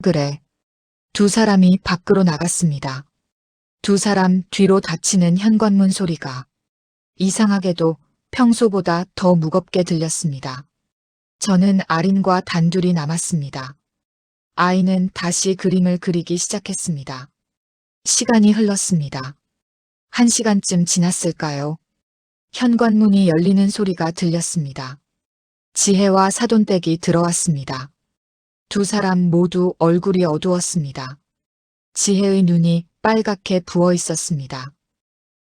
그래. 두 사람이 밖으로 나갔습니다. 두 사람 뒤로 닫히는 현관문 소리가 이상하게도 평소보다 더 무겁게 들렸습니다. 저는 아린과 단둘이 남았습니다. 아이는 다시 그림을 그리기 시작했습니다. 시간이 흘렀습니다. 1시간쯤 지났을까요? 현관문이 열리는 소리가 들렸습니다. 지혜와 사돈댁이 들어왔습니다. 두 사람 모두 얼굴이 어두웠습니다. 지혜의 눈이 빨갛게 부어 있었습니다.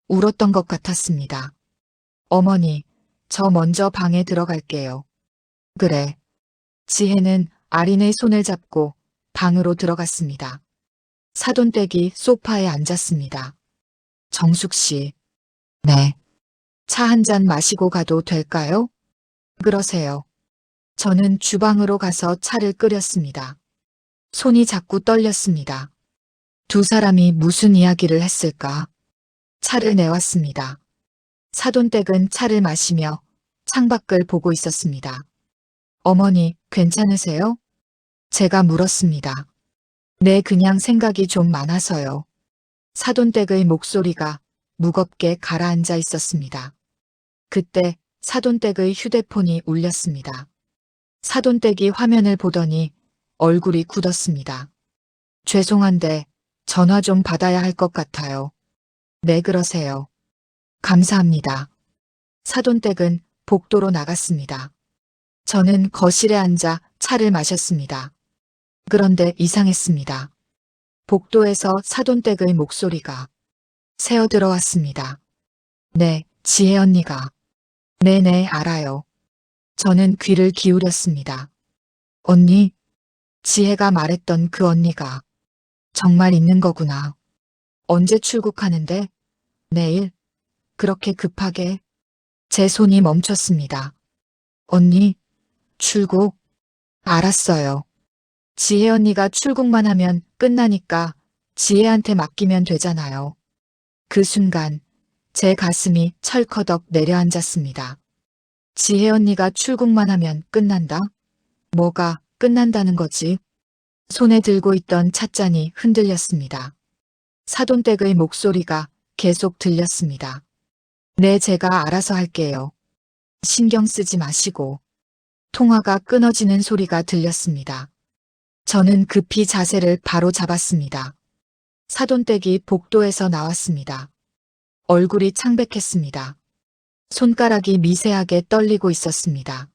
울었던 것 같았습니다. 어머니, 저 먼저 방에 들어갈게요. 그래. 지혜는 아린의 손을 잡고 방으로 들어갔습니다. 사돈댁이 소파에 앉았습니다. 정숙 씨. 네. 차 한 잔 마시고 가도 될까요? 그러세요. 저는 주방으로 가서 차를 끓였습니다. 손이 자꾸 떨렸습니다. 두 사람이 무슨 이야기를 했을까? 차를 내왔습니다. 사돈댁은 차를 마시며 창밖을 보고 있었습니다. 어머니, 괜찮으세요? 제가 물었습니다. 네, 그냥 생각이 좀 많아서요. 사돈댁의 목소리가 무겁게 가라앉아 있었습니다. 그때 사돈댁의 휴대폰이 울렸습니다. 사돈댁이 화면을 보더니 얼굴이 굳었습니다. 죄송한데 전화 좀 받아야 할 것 같아요. 네, 그러세요. 감사합니다. 사돈댁은 복도로 나갔습니다. 저는 거실에 앉아 차를 마셨습니다. 그런데 이상했습니다. 복도에서 사돈댁의 목소리가 새어 들어왔습니다. 네, 지혜 언니가. 네네, 알아요. 저는 귀를 기울였습니다. 언니, 지혜가 말했던 그 언니가 정말 있는 거구나. 언제 출국하는데? 내일? 그렇게 급하게? 제 손이 멈췄습니다. 언니, 출국? 알았어요. 지혜 언니가 출국만 하면 끝나니까 지혜한테 맡기면 되잖아요. 그 순간 제 가슴이 철커덕 내려앉았습니다. 지혜 언니가 출국만 하면 끝난다? 뭐가 끝난다는 거지? 손에 들고 있던 찻잔이 흔들렸습니다. 사돈댁의 목소리가 계속 들렸습니다. 네, 제가 알아서 할게요. 신경 쓰지 마시고. 통화가 끊어지는 소리가 들렸습니다. 저는 급히 자세를 바로 잡았습니다. 사돈댁이 복도에서 나왔습니다. 얼굴이 창백했습니다. 손가락이 미세하게 떨리고 있었습니다.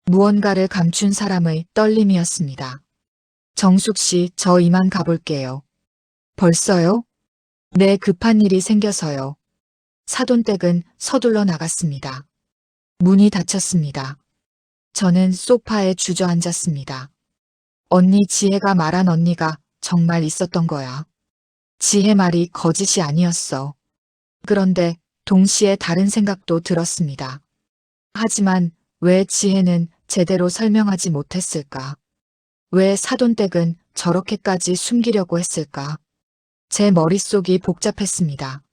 무언가를 감춘 사람의 떨림이었습니다. 정숙 씨, 저 이만 가볼게요. 벌써요? 네, 급한 일이 생겨서요. 사돈댁은 서둘러 나갔습니다. 문이 닫혔습니다. 저는 소파에 주저앉았습니다. 언니, 지혜가 말한 언니가 정말 있었던 거야. 지혜 말이 거짓이 아니었어. 그런데 동시에 다른 생각도 들었습니다. 하지만 왜 지혜는 제대로 설명하지 못했을까? 왜 사돈댁은 저렇게까지 숨기려고 했을까? 제 머릿속이 복잡했습니다.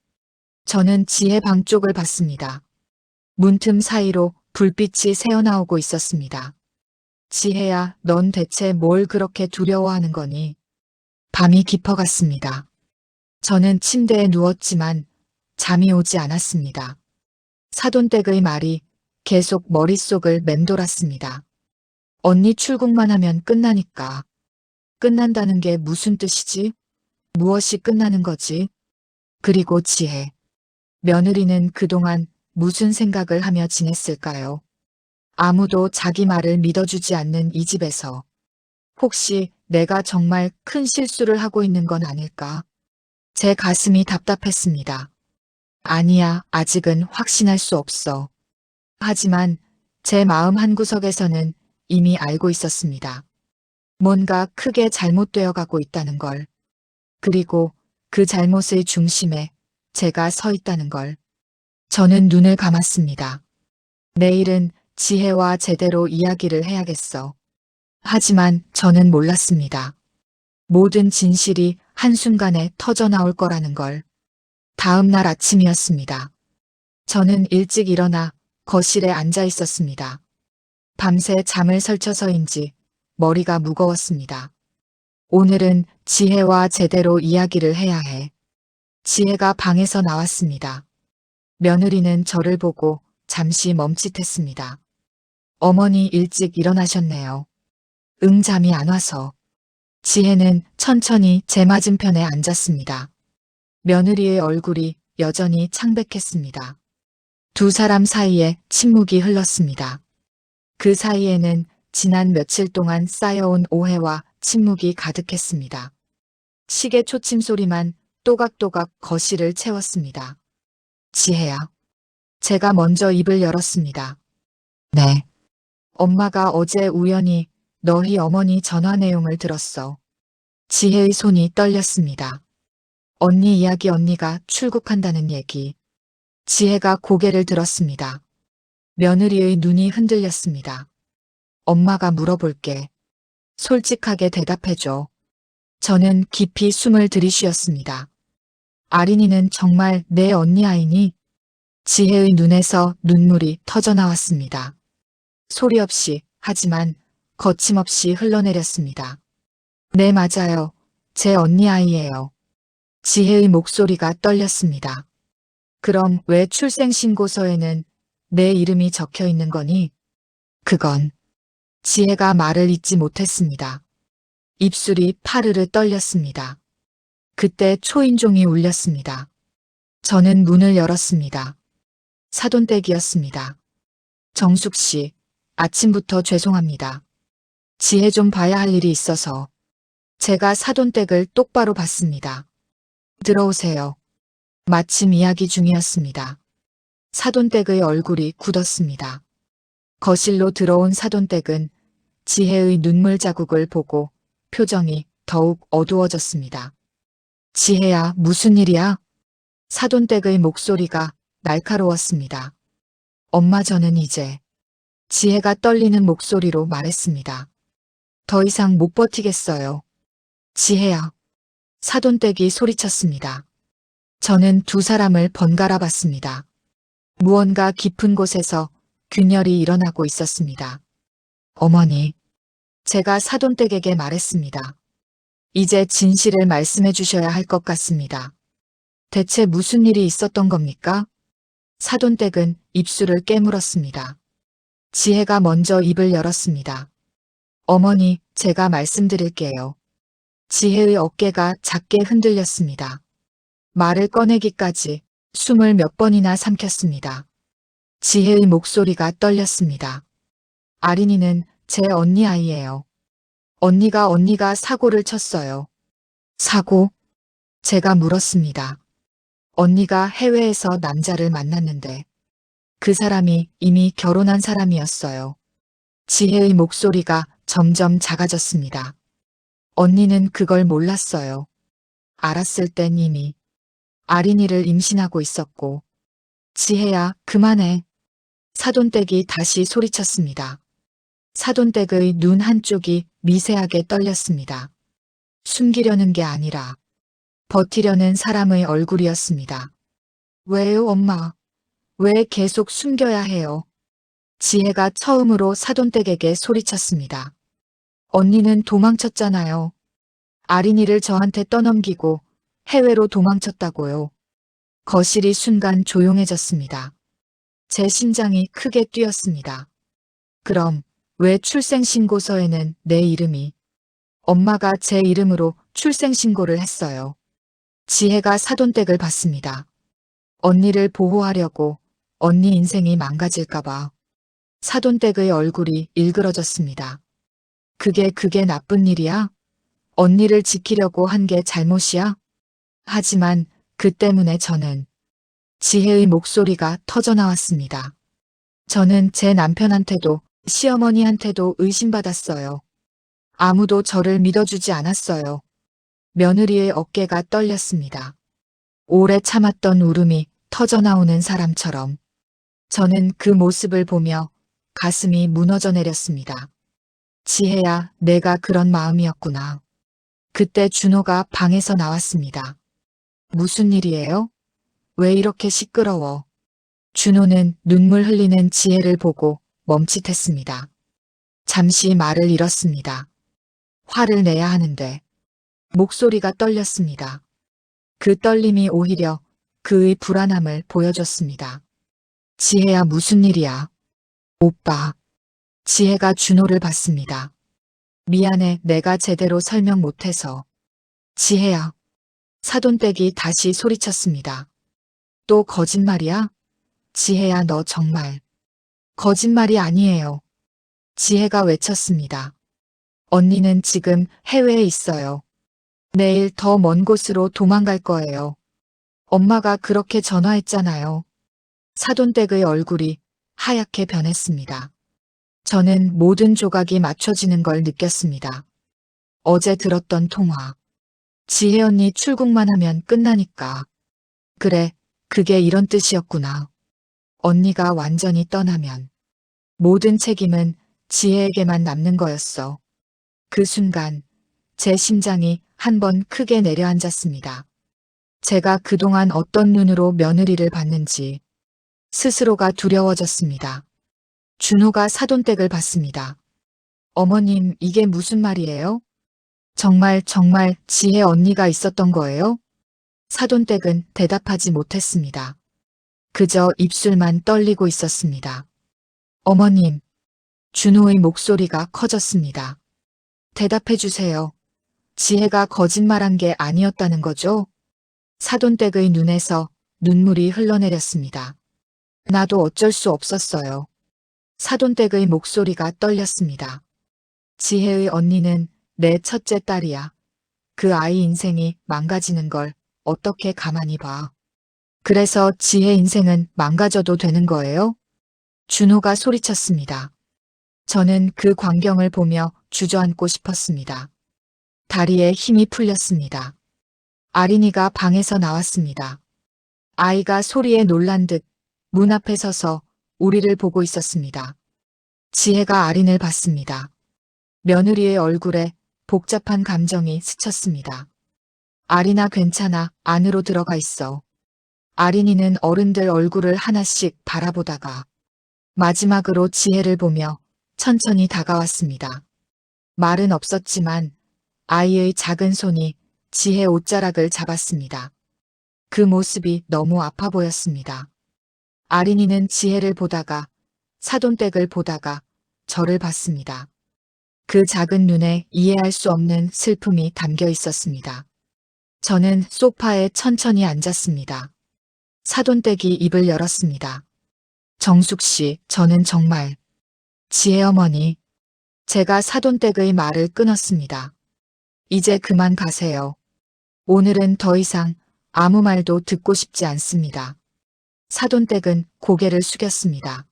저는 지혜 방 쪽을 봤습니다. 문틈 사이로 불빛이 새어나오고 있었습니다. 지혜야, 넌 대체 뭘 그렇게 두려워하는 거니? 밤이 깊어갔습니다. 저는 침대에 누웠지만 잠이 오지 않았습니다. 사돈댁의 말이 계속 머릿속을 맴돌았습니다. 언니 출국만 하면 끝나니까. 끝난다는 게 무슨 뜻이지? 무엇이 끝나는 거지? 그리고 지혜. 며느리는 그동안 무슨 생각을 하며 지냈을까요? 아무도 자기 말을 믿어주지 않는 이 집에서 혹시 내가 정말 큰 실수를 하고 있는 건 아닐까? 제 가슴이 답답했습니다. 아니야, 아직은 확신할 수 없어. 하지만 제 마음 한구석에서는 이미 알고 있었습니다. 뭔가 크게 잘못되어 가고 있다는 걸. 그리고 그 잘못의 중심에 제가 서 있다는 걸. 저는 눈을 감았습니다. 내일은 지혜와 제대로 이야기를 해야겠어. 하지만 저는 몰랐습니다. 모든 진실이 한순간에 터져나올 거라는 걸. 다음 날 아침이었습니다. 저는 일찍 일어나 거실에 앉아 있었습니다. 밤새 잠을 설쳐서인지 머리가 무거웠습니다. 오늘은 지혜와 제대로 이야기를 해야 해. 지혜가 방에서 나왔습니다. 며느리는 저를 보고 잠시 멈칫했습니다. 어머니 일찍 일어나셨네요. 응, 잠이 안 와서. 지혜는 천천히 제 맞은편에 앉았습니다. 며느리의 얼굴이 여전히 창백했습니다. 두 사람 사이에 침묵이 흘렀습니다. 그 사이에는 지난 며칠 동안 쌓여온 오해와 침묵이 가득했습니다. 시계 초침 소리만 또각또각 거실을 채웠습니다. 지혜야. 제가 먼저 입을 열었습니다. 네. 엄마가 어제 우연히 너희 어머니 전화 내용을 들었어. 지혜의 손이 떨렸습니다. 언니 이야기, 언니가 출국한다는 얘기. 지혜가 고개를 들었습니다. 며느리의 눈이 흔들렸습니다. 엄마가 물어볼게. 솔직하게 대답해줘. 저는 깊이 숨을 들이쉬었습니다. 아린이는 정말 내 언니 아이니? 지혜의 눈에서 눈물이 터져나왔습니다. 소리 없이, 하지만 거침없이 흘러내렸습니다. 네, 맞아요. 제 언니 아이예요. 지혜의 목소리가 떨렸습니다. 그럼 왜 출생신고서에는 내 이름이 적혀 있는 거니? 그건. 지혜가 말을 잇지 못했습니다. 입술이 파르르 떨렸습니다. 그때 초인종이 울렸습니다. 저는 문을 열었습니다. 사돈댁이었습니다. 정숙 씨, 아침부터 죄송합니다. 지혜 좀 봐야 할 일이 있어서. 제가 사돈댁을 똑바로 봤습니다. 들어오세요. 마침 이야기 중이었습니다. 사돈댁의 얼굴이 굳었습니다. 거실로 들어온 사돈댁은 지혜의 눈물 자국을 보고 표정이 더욱 어두워졌습니다. 지혜야, 무슨 일이야? 사돈댁의 목소리가 날카로웠습니다. 엄마, 저는 이제 지혜가 떨리는 목소리로 말했습니다. 더 이상 못 버티겠어요. 지혜야. 사돈댁이 소리쳤습니다. 저는 두 사람을 번갈아 봤습니다. 무언가 깊은 곳에서 균열이 일어나고 있었습니다. 어머니, 제가 사돈댁에게 말했습니다. 이제 진실을 말씀해 주셔야 할 것 같습니다. 대체 무슨 일이 있었던 겁니까? 사돈댁은 입술을 깨물었습니다. 지혜가 먼저 입을 열었습니다. 어머니, 제가 말씀드릴게요. 지혜의 어깨가 작게 흔들렸습니다. 말을 꺼내기까지 숨을 몇 번이나 삼켰습니다. 지혜의 목소리가 떨렸습니다. 아린이는 제 언니 아이예요. 언니가 사고를 쳤어요. 사고? 제가 물었습니다. 언니가 해외에서 남자를 만났는데 그 사람이 이미 결혼한 사람이었어요. 지혜의 목소리가 점점 작아졌습니다. 언니는 그걸 몰랐어요. 알았을 땐 이미 아린이를 임신하고 있었고. 지혜야, 그만해. 사돈댁이 다시 소리쳤습니다. 사돈댁의 눈 한쪽이 미세하게 떨렸습니다. 숨기려는 게 아니라 버티려는 사람의 얼굴이었습니다. 왜요, 엄마? 왜 계속 숨겨야 해요? 지혜가 처음으로 사돈댁에게 소리쳤습니다. 언니는 도망쳤잖아요. 아린이를 저한테 떠넘기고 해외로 도망쳤다고요. 거실이 순간 조용해졌습니다. 제 심장이 크게 뛰었습니다. 그럼 왜 출생신고서에는 내 이름이? 엄마가 제 이름으로 출생신고를 했어요. 지혜가 사돈댁을 봤습니다. 언니를 보호하려고 언니 인생이 망가질까봐. 사돈댁의 얼굴이 일그러졌습니다. 그게 나쁜 일이야? 언니를 지키려고 한 게 잘못이야? 하지만 그 때문에 저는 지혜의 목소리가 터져나왔습니다. 저는 제 남편한테도 시어머니한테도 의심받았어요. 아무도 저를 믿어주지 않았어요. 며느리의 어깨가 떨렸습니다. 오래 참았던 울음이 터져나오는 사람처럼 저는 그 모습을 보며 가슴이 무너져 내렸습니다. 지혜야, 내가 그런 마음이었구나. 그때 준호가 방에서 나왔습니다. 무슨 일이에요? 왜 이렇게 시끄러워? 준호는 눈물 흘리는 지혜를 보고 멈칫했습니다. 잠시 말을 잃었습니다. 화를 내야 하는데 목소리가 떨렸습니다. 그 떨림이 오히려 그의 불안함을 보여줬습니다. 지혜야, 무슨 일이야? 오빠. 지혜가 준호를 봤습니다. 미안해, 내가 제대로 설명 못해서. 지혜야. 사돈댁이 다시 소리쳤습니다. 또 거짓말이야? 지혜야, 너 정말. 거짓말이 아니에요. 지혜가 외쳤습니다. 언니는 지금 해외에 있어요. 내일 더 먼 곳으로 도망갈 거예요. 엄마가 그렇게 전화했잖아요. 사돈댁의 얼굴이 하얗게 변했습니다. 저는 모든 조각이 맞춰지는 걸 느꼈습니다. 어제 들었던 통화. 지혜 언니 출국만 하면 끝나니까. 그래, 그게 이런 뜻이었구나. 언니가 완전히 떠나면 모든 책임은 지혜에게만 남는 거였어. 그 순간 제 심장이 한 번 크게 내려앉았습니다. 제가 그동안 어떤 눈으로 며느리를 봤는지 스스로가 두려워졌습니다. 준호가 사돈댁을 봤습니다. 어머님, 이게 무슨 말이에요? 정말 지혜 언니가 있었던 거예요? 사돈댁은 대답하지 못했습니다. 그저 입술만 떨리고 있었습니다. 어머님, 준호의 목소리가 커졌습니다. 대답해 주세요. 지혜가 거짓말한 게 아니었다는 거죠? 사돈댁의 눈에서 눈물이 흘러내렸습니다. 나도 어쩔 수 없었어요. 사돈댁의 목소리가 떨렸습니다. 지혜의 언니는 내 첫째 딸이야. 그 아이 인생이 망가지는 걸 어떻게 가만히 봐. 그래서 지혜 인생은 망가져도 되는 거예요? 준호가 소리쳤습니다. 저는 그 광경을 보며 주저앉고 싶었습니다. 다리에 힘이 풀렸습니다. 아린이가 방에서 나왔습니다. 아이가 소리에 놀란 듯 문 앞에 서서 우리를 보고 있었습니다. 지혜가 아린을 봤습니다. 며느리의 얼굴에 복잡한 감정이 스쳤습니다. 아린아 괜찮아, 안으로 들어가 있어. 아린이는 어른들 얼굴을 하나씩 바라보다가 마지막으로 지혜를 보며 천천히 다가왔습니다. 말은 없었지만 아이의 작은 손이 지혜 옷자락을 잡았습니다. 그 모습이 너무 아파 보였습니다. 아린이는 지혜를 보다가 사돈댁을 보다가 저를 봤습니다. 그 작은 눈에 이해할 수 없는 슬픔이 담겨 있었습니다. 저는 소파에 천천히 앉았습니다. 사돈댁이 입을 열었습니다. 정숙 씨, 저는 정말 지혜 어머니. 제가 사돈댁의 말을 끊었습니다. 이제 그만 가세요. 오늘은 더 이상 아무 말도 듣고 싶지 않습니다. 사돈댁은 고개를 숙였습니다.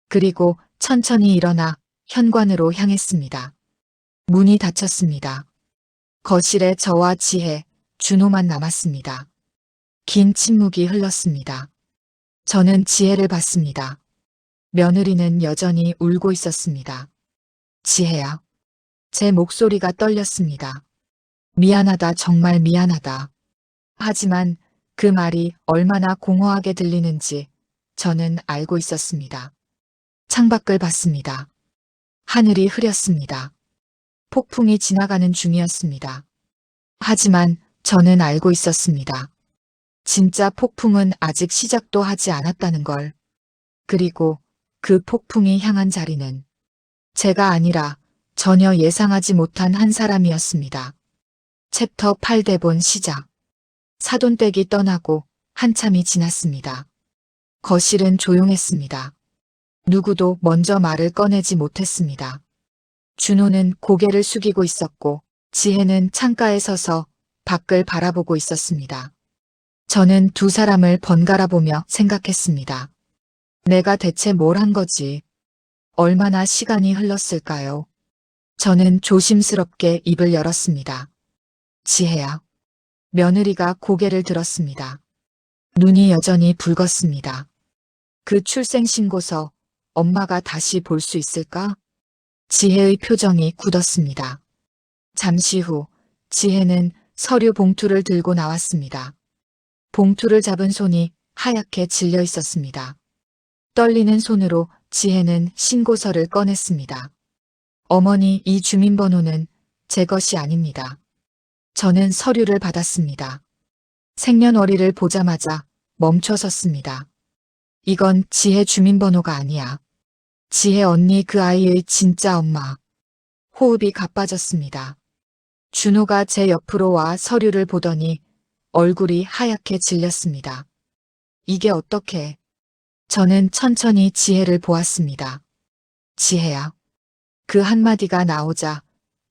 그리고 천천히 일어나 현관으로 향했습니다. 문이 닫혔습니다. 거실에 저와 지혜, 준호만 남았습니다. 긴 침묵이 흘렀습니다. 저는 지혜를 봤습니다. 며느리는 여전히 울고 있었습니다. 지혜야. 제 목소리가 떨렸습니다. 미안하다, 정말 미안하다. 하지만 그 말이 얼마나 공허하게 들리는지 저는 알고 있었습니다. 창밖을 봤습니다. 하늘이 흐렸습니다. 폭풍이 지나가는 중이었습니다. 하지만 저는 알고 있었습니다. 진짜 폭풍은 아직 시작도 하지 않았다는 걸. 그리고 그 폭풍이 향한 자리는 제가 아니라 전혀 예상하지 못한 한 사람이었습니다. 챕터 8 대본 시작. 사돈댁이 떠나고 한참이 지났습니다. 거실은 조용했습니다. 누구도 먼저 말을 꺼내지 못했습니다. 준호는 고개를 숙이고 있었고 지혜는 창가에 서서 밖을 바라보고 있었습니다. 저는 두 사람을 번갈아 보며 생각했습니다. 내가 대체 뭘 한 거지? 얼마나 시간이 흘렀을까요? 저는 조심스럽게 입을 열었습니다. 지혜야. 며느리가 고개를 들었습니다. 눈이 여전히 붉었습니다. 그 출생신고서 엄마가 다시 볼 수 있을까? 지혜의 표정이 굳었습니다. 잠시 후 지혜는 서류 봉투를 들고 나왔습니다. 봉투를 잡은 손이 하얗게 질려 있었습니다. 떨리는 손으로 지혜는 신고서를 꺼냈습니다. 어머니, 이 주민번호는 제 것이 아닙니다. 저는 서류를 받았습니다. 생년월일을 보자마자 멈춰 섰습니다. 이건 지혜 주민번호가 아니야. 지혜 언니, 그 아이의 진짜 엄마. 호흡이 가빠졌습니다. 준호가 제 옆으로 와 서류를 보더니 얼굴이 하얗게 질렸습니다. 이게 어떻게? 저는 천천히 지혜를 보았습니다. 지혜야. 그 한마디가 나오자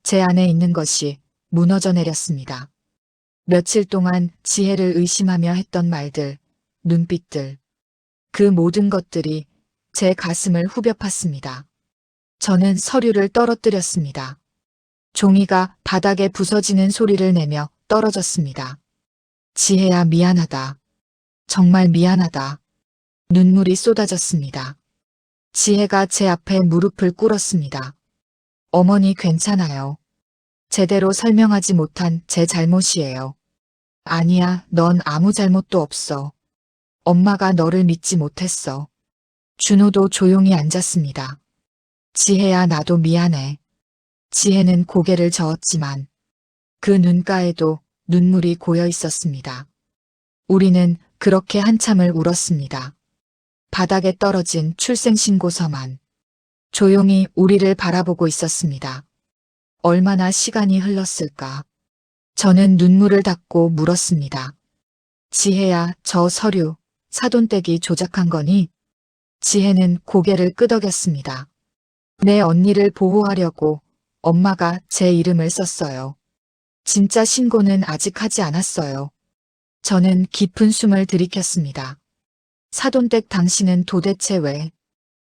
제 안에 있는 것이 무너져 내렸습니다. 며칠 동안 지혜를 의심하며 했던 말들, 눈빛들, 그 모든 것들이 제 가슴을 후벼 팠습니다. 저는 서류를 떨어뜨렸습니다. 종이가 바닥에 부서지는 소리를 내며 떨어졌습니다. 지혜야, 미안하다. 정말 미안하다. 눈물이 쏟아졌습니다. 지혜가 제 앞에 무릎을 꿇었습니다. 어머니, 괜찮아요. 제대로 설명하지 못한 제 잘못이에요. 아니야, 넌 아무 잘못도 없어. 엄마가 너를 믿지 못했어. 준호도 조용히 앉았습니다. 지혜야, 나도 미안해. 지혜는 고개를 저었지만 그 눈가에도 눈물이 고여 있었습니다. 우리는 그렇게 한참을 울었습니다. 바닥에 떨어진 출생신고서만 조용히 우리를 바라보고 있었습니다. 얼마나 시간이 흘렀을까? 저는 눈물을 닦고 물었습니다. 지혜야, 저 서류, 사돈댁이 조작한 거니? 지혜는 고개를 끄덕였습니다. 내 언니를 보호하려고 엄마가 제 이름을 썼어요. 진짜 신고는 아직 하지 않았어요. 저는 깊은 숨을 들이켰습니다. 사돈댁 당신은 도대체 왜?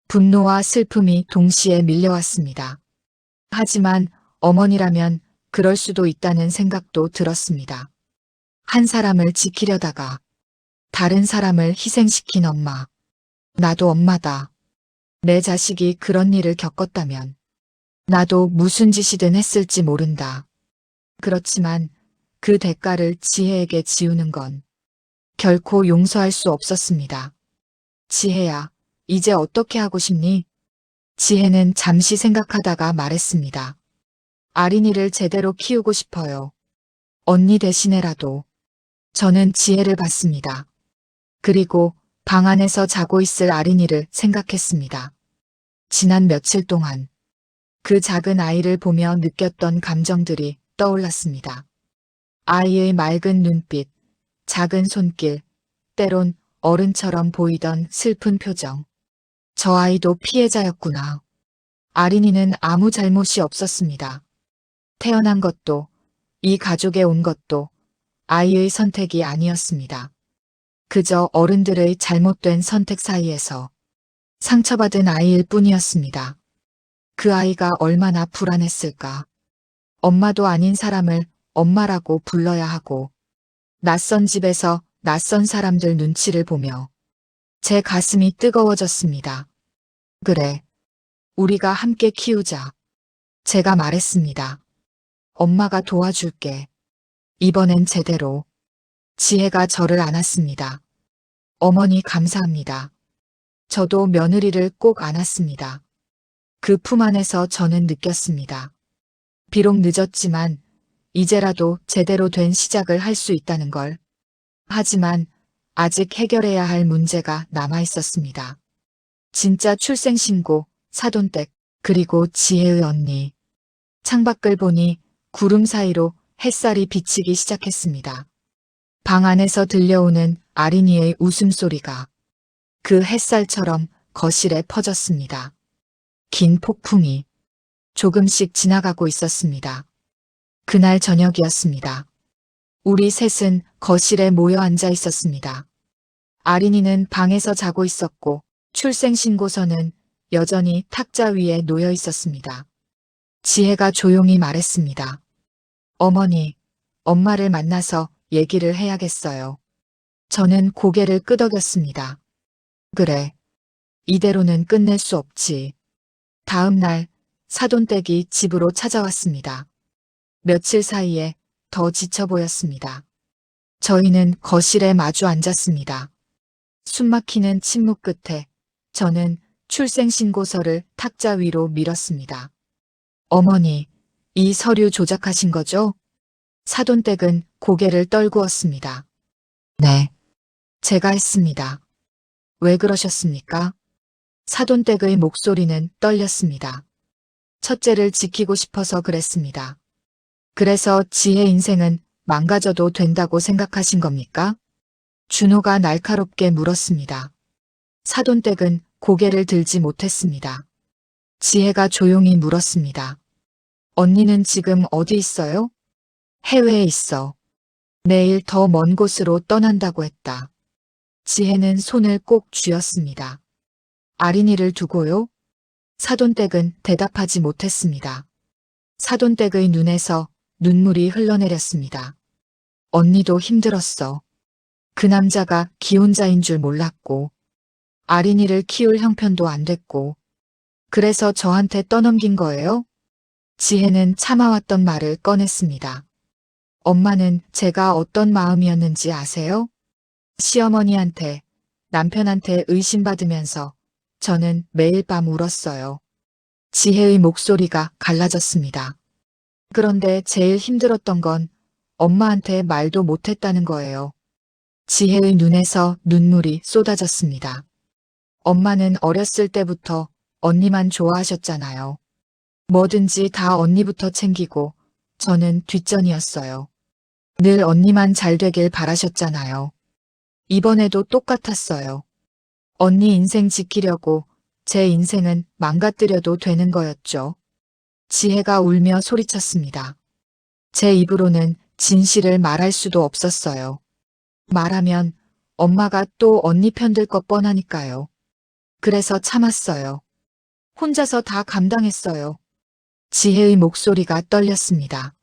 분노와 슬픔이 동시에 밀려왔습니다. 하지만 어머니라면 그럴 수도 있다는 생각도 들었습니다. 한 사람을 지키려다가 다른 사람을 희생시킨 엄마. 나도 엄마다. 내 자식이 그런 일을 겪었다면 나도 무슨 짓이든 했을지 모른다. 그렇지만 그 대가를 지혜에게 지우는 건 결코 용서할 수 없었습니다. 지혜야, 이제 어떻게 하고 싶니? 지혜는 잠시 생각하다가 말했습니다. 아린이를 제대로 키우고 싶어요. 언니 대신에라도. 저는 지혜를 봤습니다. 그리고 방 안에서 자고 있을 아린이를 생각했습니다. 지난 며칠 동안 그 작은 아이를 보며 느꼈던 감정들이 떠올랐습니다. 아이의 맑은 눈빛, 작은 손길, 때론 어른처럼 보이던 슬픈 표정. 저 아이도 피해자였구나. 아린이는 아무 잘못이 없었습니다. 태어난 것도, 이 가족에 온 것도 아이의 선택이 아니었습니다. 그저 어른들의 잘못된 선택 사이에서 상처받은 아이일 뿐이었습니다. 그 아이가 얼마나 불안했을까. 엄마도 아닌 사람을 엄마라고 불러야 하고, 낯선 집에서 낯선 사람들 눈치를 보며 제 가슴이 뜨거워졌습니다. 그래, 우리가 함께 키우자. 제가 말했습니다. 엄마가 도와줄게. 이번엔 제대로. 지혜가 저를 안았습니다. 어머니 감사합니다. 저도 며느리를 꼭 안았습니다. 그 품 안에서 저는 느꼈습니다. 비록 늦었지만 이제라도 제대로 된 시작을 할 수 있다는 걸. 하지만 아직 해결해야 할 문제가 남아 있었습니다. 진짜 출생신고, 사돈댁, 그리고 지혜의 언니. 창밖을 보니 구름 사이로 햇살이 비치기 시작했습니다. 방 안에서 들려오는 아린이의 웃음소리가 그 햇살처럼 거실에 퍼졌습니다. 긴 폭풍이 조금씩 지나가고 있었습니다. 그날 저녁이었습니다. 우리 셋은 거실에 모여 앉아 있었습니다. 아린이는 방에서 자고 있었고 출생신고서는 여전히 탁자 위에 놓여 있었습니다. 지혜가 조용히 말했습니다. 어머니, 엄마를 만나서 얘기를 해야겠어요. 저는 고개를 끄덕였습니다. 그래, 이대로는 끝낼 수 없지. 다음 날 사돈댁이 집으로 찾아왔습니다. 며칠 사이에 더 지쳐 보였습니다. 저희는 거실에 마주 앉았습니다. 숨막히는 침묵 끝에 저는 출생신고서를 탁자 위로 밀었습니다. 어머니, 이 서류 조작하신 거죠? 사돈댁은 고개를 떨구었습니다. 네, 제가 했습니다. 왜 그러셨습니까? 사돈댁의 목소리는 떨렸습니다. 첫째를 지키고 싶어서 그랬습니다. 그래서 지혜 인생은 망가져도 된다고 생각하신 겁니까? 준호가 날카롭게 물었습니다. 사돈댁은 고개를 들지 못했습니다. 지혜가 조용히 물었습니다. 언니는 지금 어디 있어요? 해외에 있어. 내일 더 먼 곳으로 떠난다고 했다. 지혜는 손을 꼭 쥐었습니다. 아린이를 두고요? 사돈댁은 대답하지 못했습니다. 사돈댁의 눈에서 눈물이 흘러내렸습니다. 언니도 힘들었어. 그 남자가 기혼자인 줄 몰랐고, 아린이를 키울 형편도 안 됐고, 그래서 저한테 떠넘긴 거예요? 지혜는 참아왔던 말을 꺼냈습니다. 엄마는 제가 어떤 마음이었는지 아세요? 시어머니한테, 남편한테 의심받으면서 저는 매일 밤 울었어요. 지혜의 목소리가 갈라졌습니다. 그런데 제일 힘들었던 건 엄마한테 말도 못했다는 거예요. 지혜의 눈에서 눈물이 쏟아졌습니다. 엄마는 어렸을 때부터 언니만 좋아하셨잖아요. 뭐든지 다 언니부터 챙기고 저는 뒷전이었어요. 늘 언니만 잘 되길 바라셨잖아요. 이번에도 똑같았어요. 언니 인생 지키려고 제 인생은 망가뜨려도 되는 거였죠. 지혜가 울며 소리쳤습니다. 제 입으로는 진실을 말할 수도 없었어요. 말하면 엄마가 또 언니 편들 것 뻔하니까요. 그래서 참았어요. 혼자서 다 감당했어요. 지혜의 목소리가 떨렸습니다.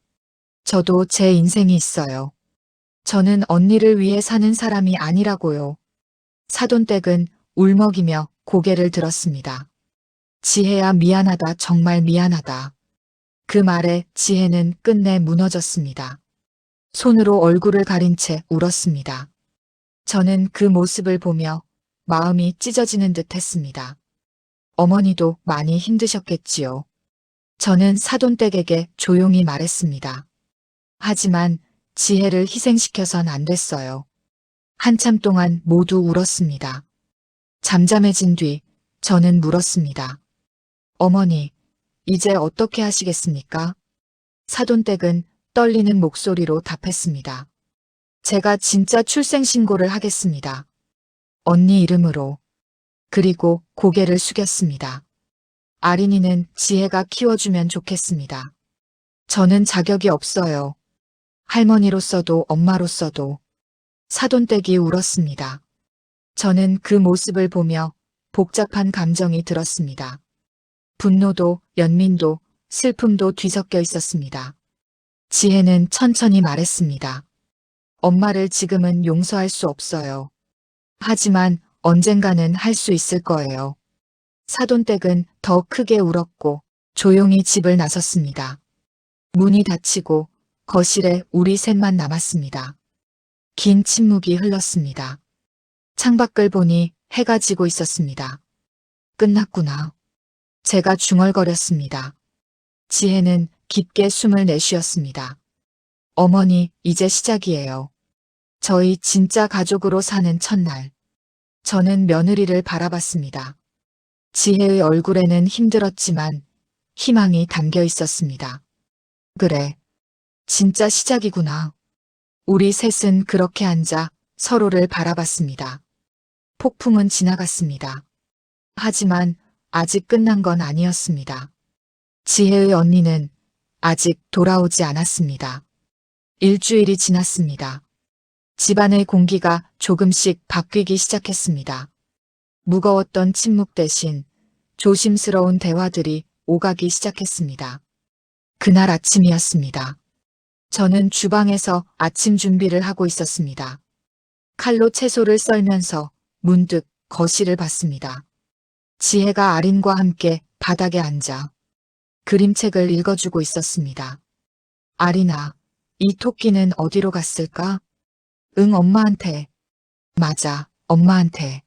저도 제 인생이 있어요. 저는 언니를 위해 사는 사람이 아니라고요. 사돈댁은 울먹이며 고개를 들었습니다. 지혜야, 미안하다, 정말 미안하다. 그 말에 지혜는 끝내 무너졌습니다. 손으로 얼굴을 가린 채 울었습니다. 저는 그 모습을 보며 마음이 찢어지는 듯 했습니다. 어머니도 많이 힘드셨겠지요. 저는 사돈댁에게 조용히 말했습니다. 하지만 지혜를 희생시켜선 안 됐어요. 한참 동안 모두 울었습니다. 잠잠해진 뒤 저는 물었습니다. 어머니, 이제 어떻게 하시겠습니까? 사돈댁은 떨리는 목소리로 답했습니다. 제가 진짜 출생신고를 하겠습니다. 언니 이름으로. 그리고 고개를 숙였습니다. 아린이는 지혜가 키워주면 좋겠습니다. 저는 자격이 없어요. 할머니로서도 엄마로서도. 사돈댁이 울었습니다. 저는 그 모습을 보며 복잡한 감정이 들었습니다. 분노도, 연민도, 슬픔도 뒤섞여 있었습니다. 지혜는 천천히 말했습니다. 엄마를 지금은 용서할 수 없어요. 하지만 언젠가는 할 수 있을 거예요. 사돈댁은 더 크게 울었고 조용히 집을 나섰습니다. 문이 닫히고 거실에 우리 셋만 남았습니다. 긴 침묵이 흘렀습니다. 창밖을 보니 해가 지고 있었습니다. 끝났구나. 제가 중얼거렸습니다. 지혜는 깊게 숨을 내쉬었습니다. 어머니, 이제 시작이에요. 저희 진짜 가족으로 사는 첫날. 저는 며느리를 바라봤습니다. 지혜의 얼굴에는 힘들었지만 희망이 담겨 있었습니다. 그래, 진짜 시작이구나. 우리 셋은 그렇게 앉아 서로를 바라봤습니다. 폭풍은 지나갔습니다. 하지만 아직 끝난 건 아니었습니다. 지혜의 언니는 아직 돌아오지 않았습니다. 일주일이 지났습니다. 집안의 공기가 조금씩 바뀌기 시작했습니다. 무거웠던 침묵 대신 조심스러운 대화들이 오가기 시작했습니다. 그날 아침이었습니다. 저는 주방에서 아침 준비를 하고 있었습니다. 칼로 채소를 썰면서 문득 거실을 봤습니다. 지혜가 아린과 함께 바닥에 앉아 그림책을 읽어주고 있었습니다. 아린아, 이 토끼는 어디로 갔을까? 응, 엄마한테. 맞아, 엄마한테.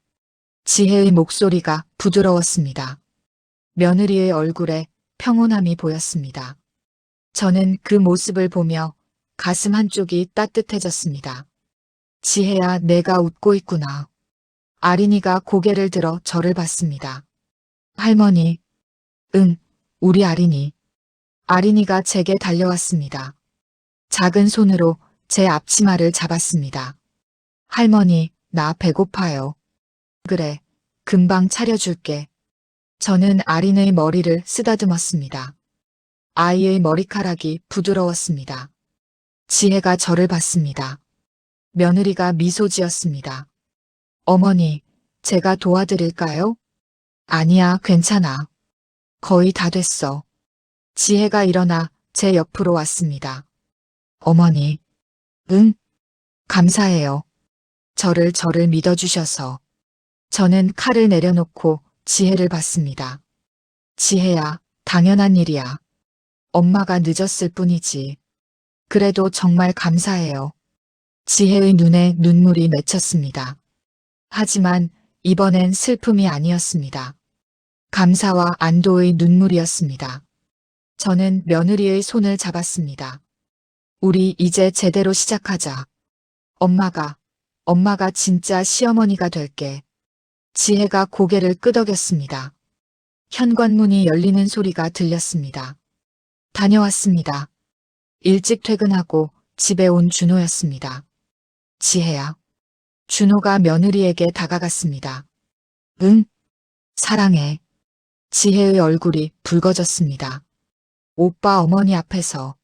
지혜의 목소리가 부드러웠습니다. 며느리의 얼굴에 평온함이 보였습니다. 저는 그 모습을 보며 가슴 한쪽이 따뜻해졌습니다. 지혜야, 내가 웃고 있구나. 아린이가 고개를 들어 저를 봤습니다. 할머니. 응, 우리 아린이. 아린이가 제게 달려왔습니다. 작은 손으로 제 앞치마를 잡았습니다. 할머니, 나 배고파요. 그래, 금방 차려줄게. 저는 아린의 머리를 쓰다듬었습니다. 아이의 머리카락이 부드러웠습니다. 지혜가 저를 봤습니다. 며느리가 미소 지었습니다. 어머니, 제가 도와드릴까요? 아니야, 괜찮아. 거의 다 됐어. 지혜가 일어나 제 옆으로 왔습니다. 어머니. 응? 감사해요. 저를 믿어주셔서. 저는 칼을 내려놓고 지혜를 봤습니다. 지혜야, 당연한 일이야. 엄마가 늦었을 뿐이지. 그래도 정말 감사해요. 지혜의 눈에 눈물이 맺혔습니다. 하지만 이번엔 슬픔이 아니었습니다. 감사와 안도의 눈물이었습니다. 저는 며느리의 손을 잡았습니다. 우리 이제 제대로 시작하자. 엄마가 진짜 시어머니가 될게. 지혜가 고개를 끄덕였습니다. 현관문이 열리는 소리가 들렸습니다. 다녀왔습니다. 일찍 퇴근하고 집에 온 준호였습니다. 지혜야. 준호가 며느리에게 다가갔습니다. 응? 사랑해. 지혜의 얼굴이 붉어졌습니다. 오빠 어머니 앞에서.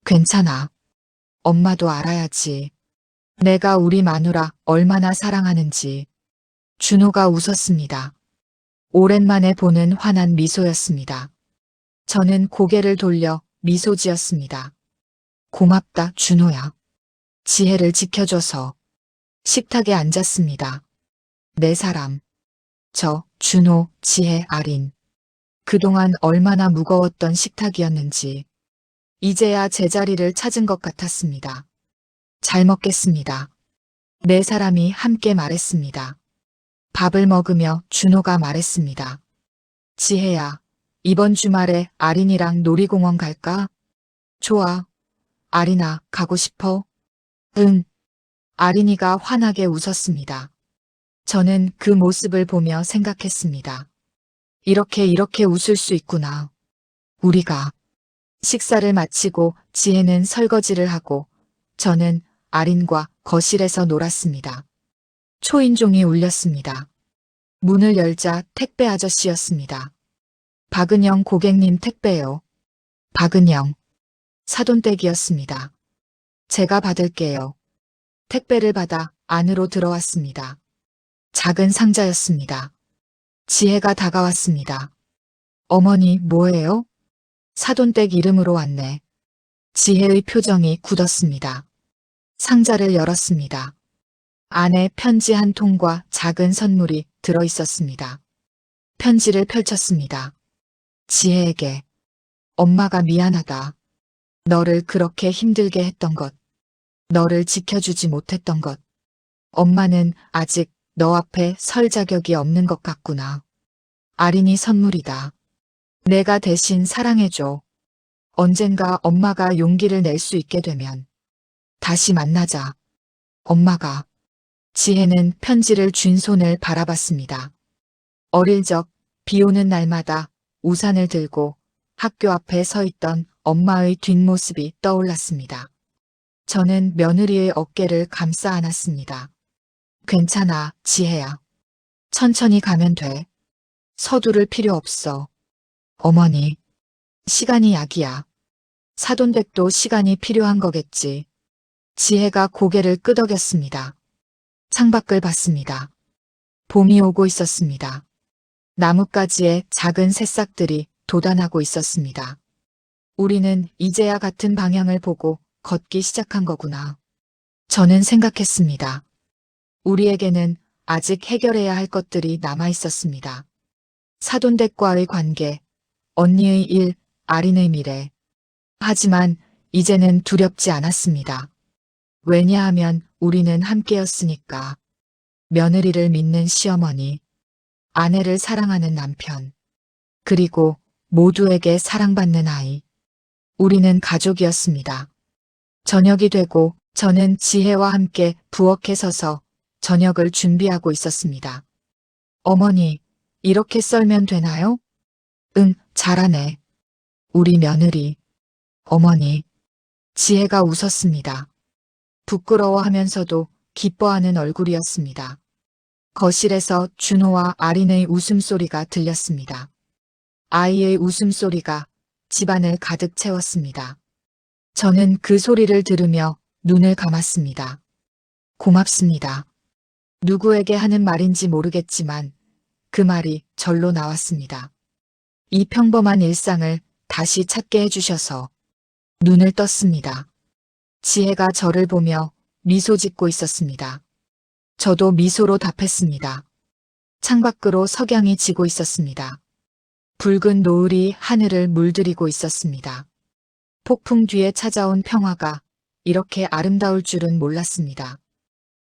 괜찮아. 엄마도 알아야지. 내가 우리 마누라 얼마나 사랑하는지. 준호가 웃었습니다. 오랜만에 보는 환한 미소였습니다. 저는 고개를 돌려 미소 지었습니다. 고맙다, 준호야. 지혜를 지켜줘서. 식탁에 앉았습니다. 네 사람. 저, 준호, 지혜, 아린. 그동안 얼마나 무거웠던 식탁이었는지. 이제야 제자리를 찾은 것 같았습니다. 잘 먹겠습니다. 네 사람이 함께 말했습니다. 밥을 먹으며 준호가 말했습니다. 지혜야, 이번 주말에 아린이랑 놀이공원 갈까? 좋아. 아린아, 가고 싶어? 응. 아린이가 환하게 웃었습니다. 저는 그 모습을 보며 생각했습니다. 이렇게 웃을 수 있구나. 우리가. 식사를 마치고 지혜는 설거지를 하고 저는 아린과 거실에서 놀았습니다. 초인종이 울렸습니다. 문을 열자 택배 아저씨였습니다. 박은영 고객님 택배요. 박은영. 사돈댁이었습니다. 제가 받을게요. 택배를 받아 안으로 들어왔습니다. 작은 상자였습니다. 지혜가 다가왔습니다. 어머니, 뭐예요? 사돈댁 이름으로 왔네. 지혜의 표정이 굳었습니다. 상자를 열었습니다. 안에 편지 한 통과 작은 선물이 들어 있었습니다. 편지를 펼쳤습니다. 지혜에게. 엄마가 미안하다. 너를 그렇게 힘들게 했던 것. 너를 지켜주지 못했던 것. 엄마는 아직 너 앞에 설 자격이 없는 것 같구나. 아린이 선물이다. 내가 대신 사랑해줘. 언젠가 엄마가 용기를 낼 수 있게 되면 다시 만나자. 엄마가. 지혜는 편지를 쥔 손을 바라봤습니다. 어릴 적 비 오는 날마다 우산을 들고 학교 앞에 서 있던 엄마의 뒷모습이 떠올랐습니다. 저는 며느리의 어깨를 감싸 안았습니다. 괜찮아, 지혜야. 천천히 가면 돼. 서두를 필요 없어. 어머니. 시간이 약이야. 사돈댁도 시간이 필요한 거겠지. 지혜가 고개를 끄덕였습니다. 창밖을 봤습니다. 봄이 오고 있었습니다. 나뭇가지에 작은 새싹들이 돋아나고 있었습니다. 우리는 이제야 같은 방향을 보고 걷기 시작한 거구나. 저는 생각했습니다. 우리에게는 아직 해결해야 할 것들이 남아 있었습니다. 사돈댁과의 관계, 언니의 일, 아린의 미래. 하지만 이제는 두렵지 않았습니다. 왜냐하면 우리는 함께였으니까. 며느리를 믿는 시어머니, 아내를 사랑하는 남편, 그리고 모두에게 사랑받는 아이. 우리는 가족이었습니다. 저녁이 되고 저는 지혜와 함께 부엌에 서서 저녁을 준비하고 있었습니다. 어머니, 이렇게 썰면 되나요? 응, 잘하네. 우리 며느리. 어머니. 지혜가 웃었습니다. 부끄러워하면서도 기뻐하는 얼굴이었습니다. 거실에서 준호와 아린의 웃음소리가 들렸습니다. 아이의 웃음소리가 집안을 가득 채웠습니다. 저는 그 소리를 들으며 눈을 감았습니다. 고맙습니다. 누구에게 하는 말인지 모르겠지만 그 말이 절로 나왔습니다. 이 평범한 일상을 다시 찾게 해주셔서. 눈을 떴습니다. 지혜가 저를 보며 미소 짓고 있었습니다. 저도 미소로 답했습니다. 창밖으로 석양이 지고 있었습니다. 붉은 노을이 하늘을 물들이고 있었습니다. 폭풍 뒤에 찾아온 평화가 이렇게 아름다울 줄은 몰랐습니다.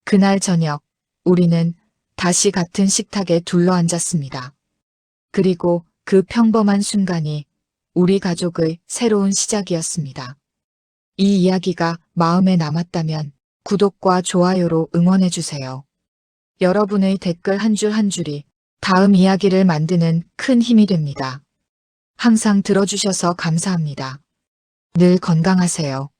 그날 저녁, 우리는 다시 같은 식탁에 둘러앉았습니다. 그리고 그 평범한 순간이 우리 가족의 새로운 시작이었습니다. 이 이야기가 마음에 남았다면 구독과 좋아요로 응원해주세요. 여러분의 댓글 한 줄 한 줄이 다음 이야기를 만드는 큰 힘이 됩니다. 항상 들어주셔서 감사합니다. 늘 건강하세요.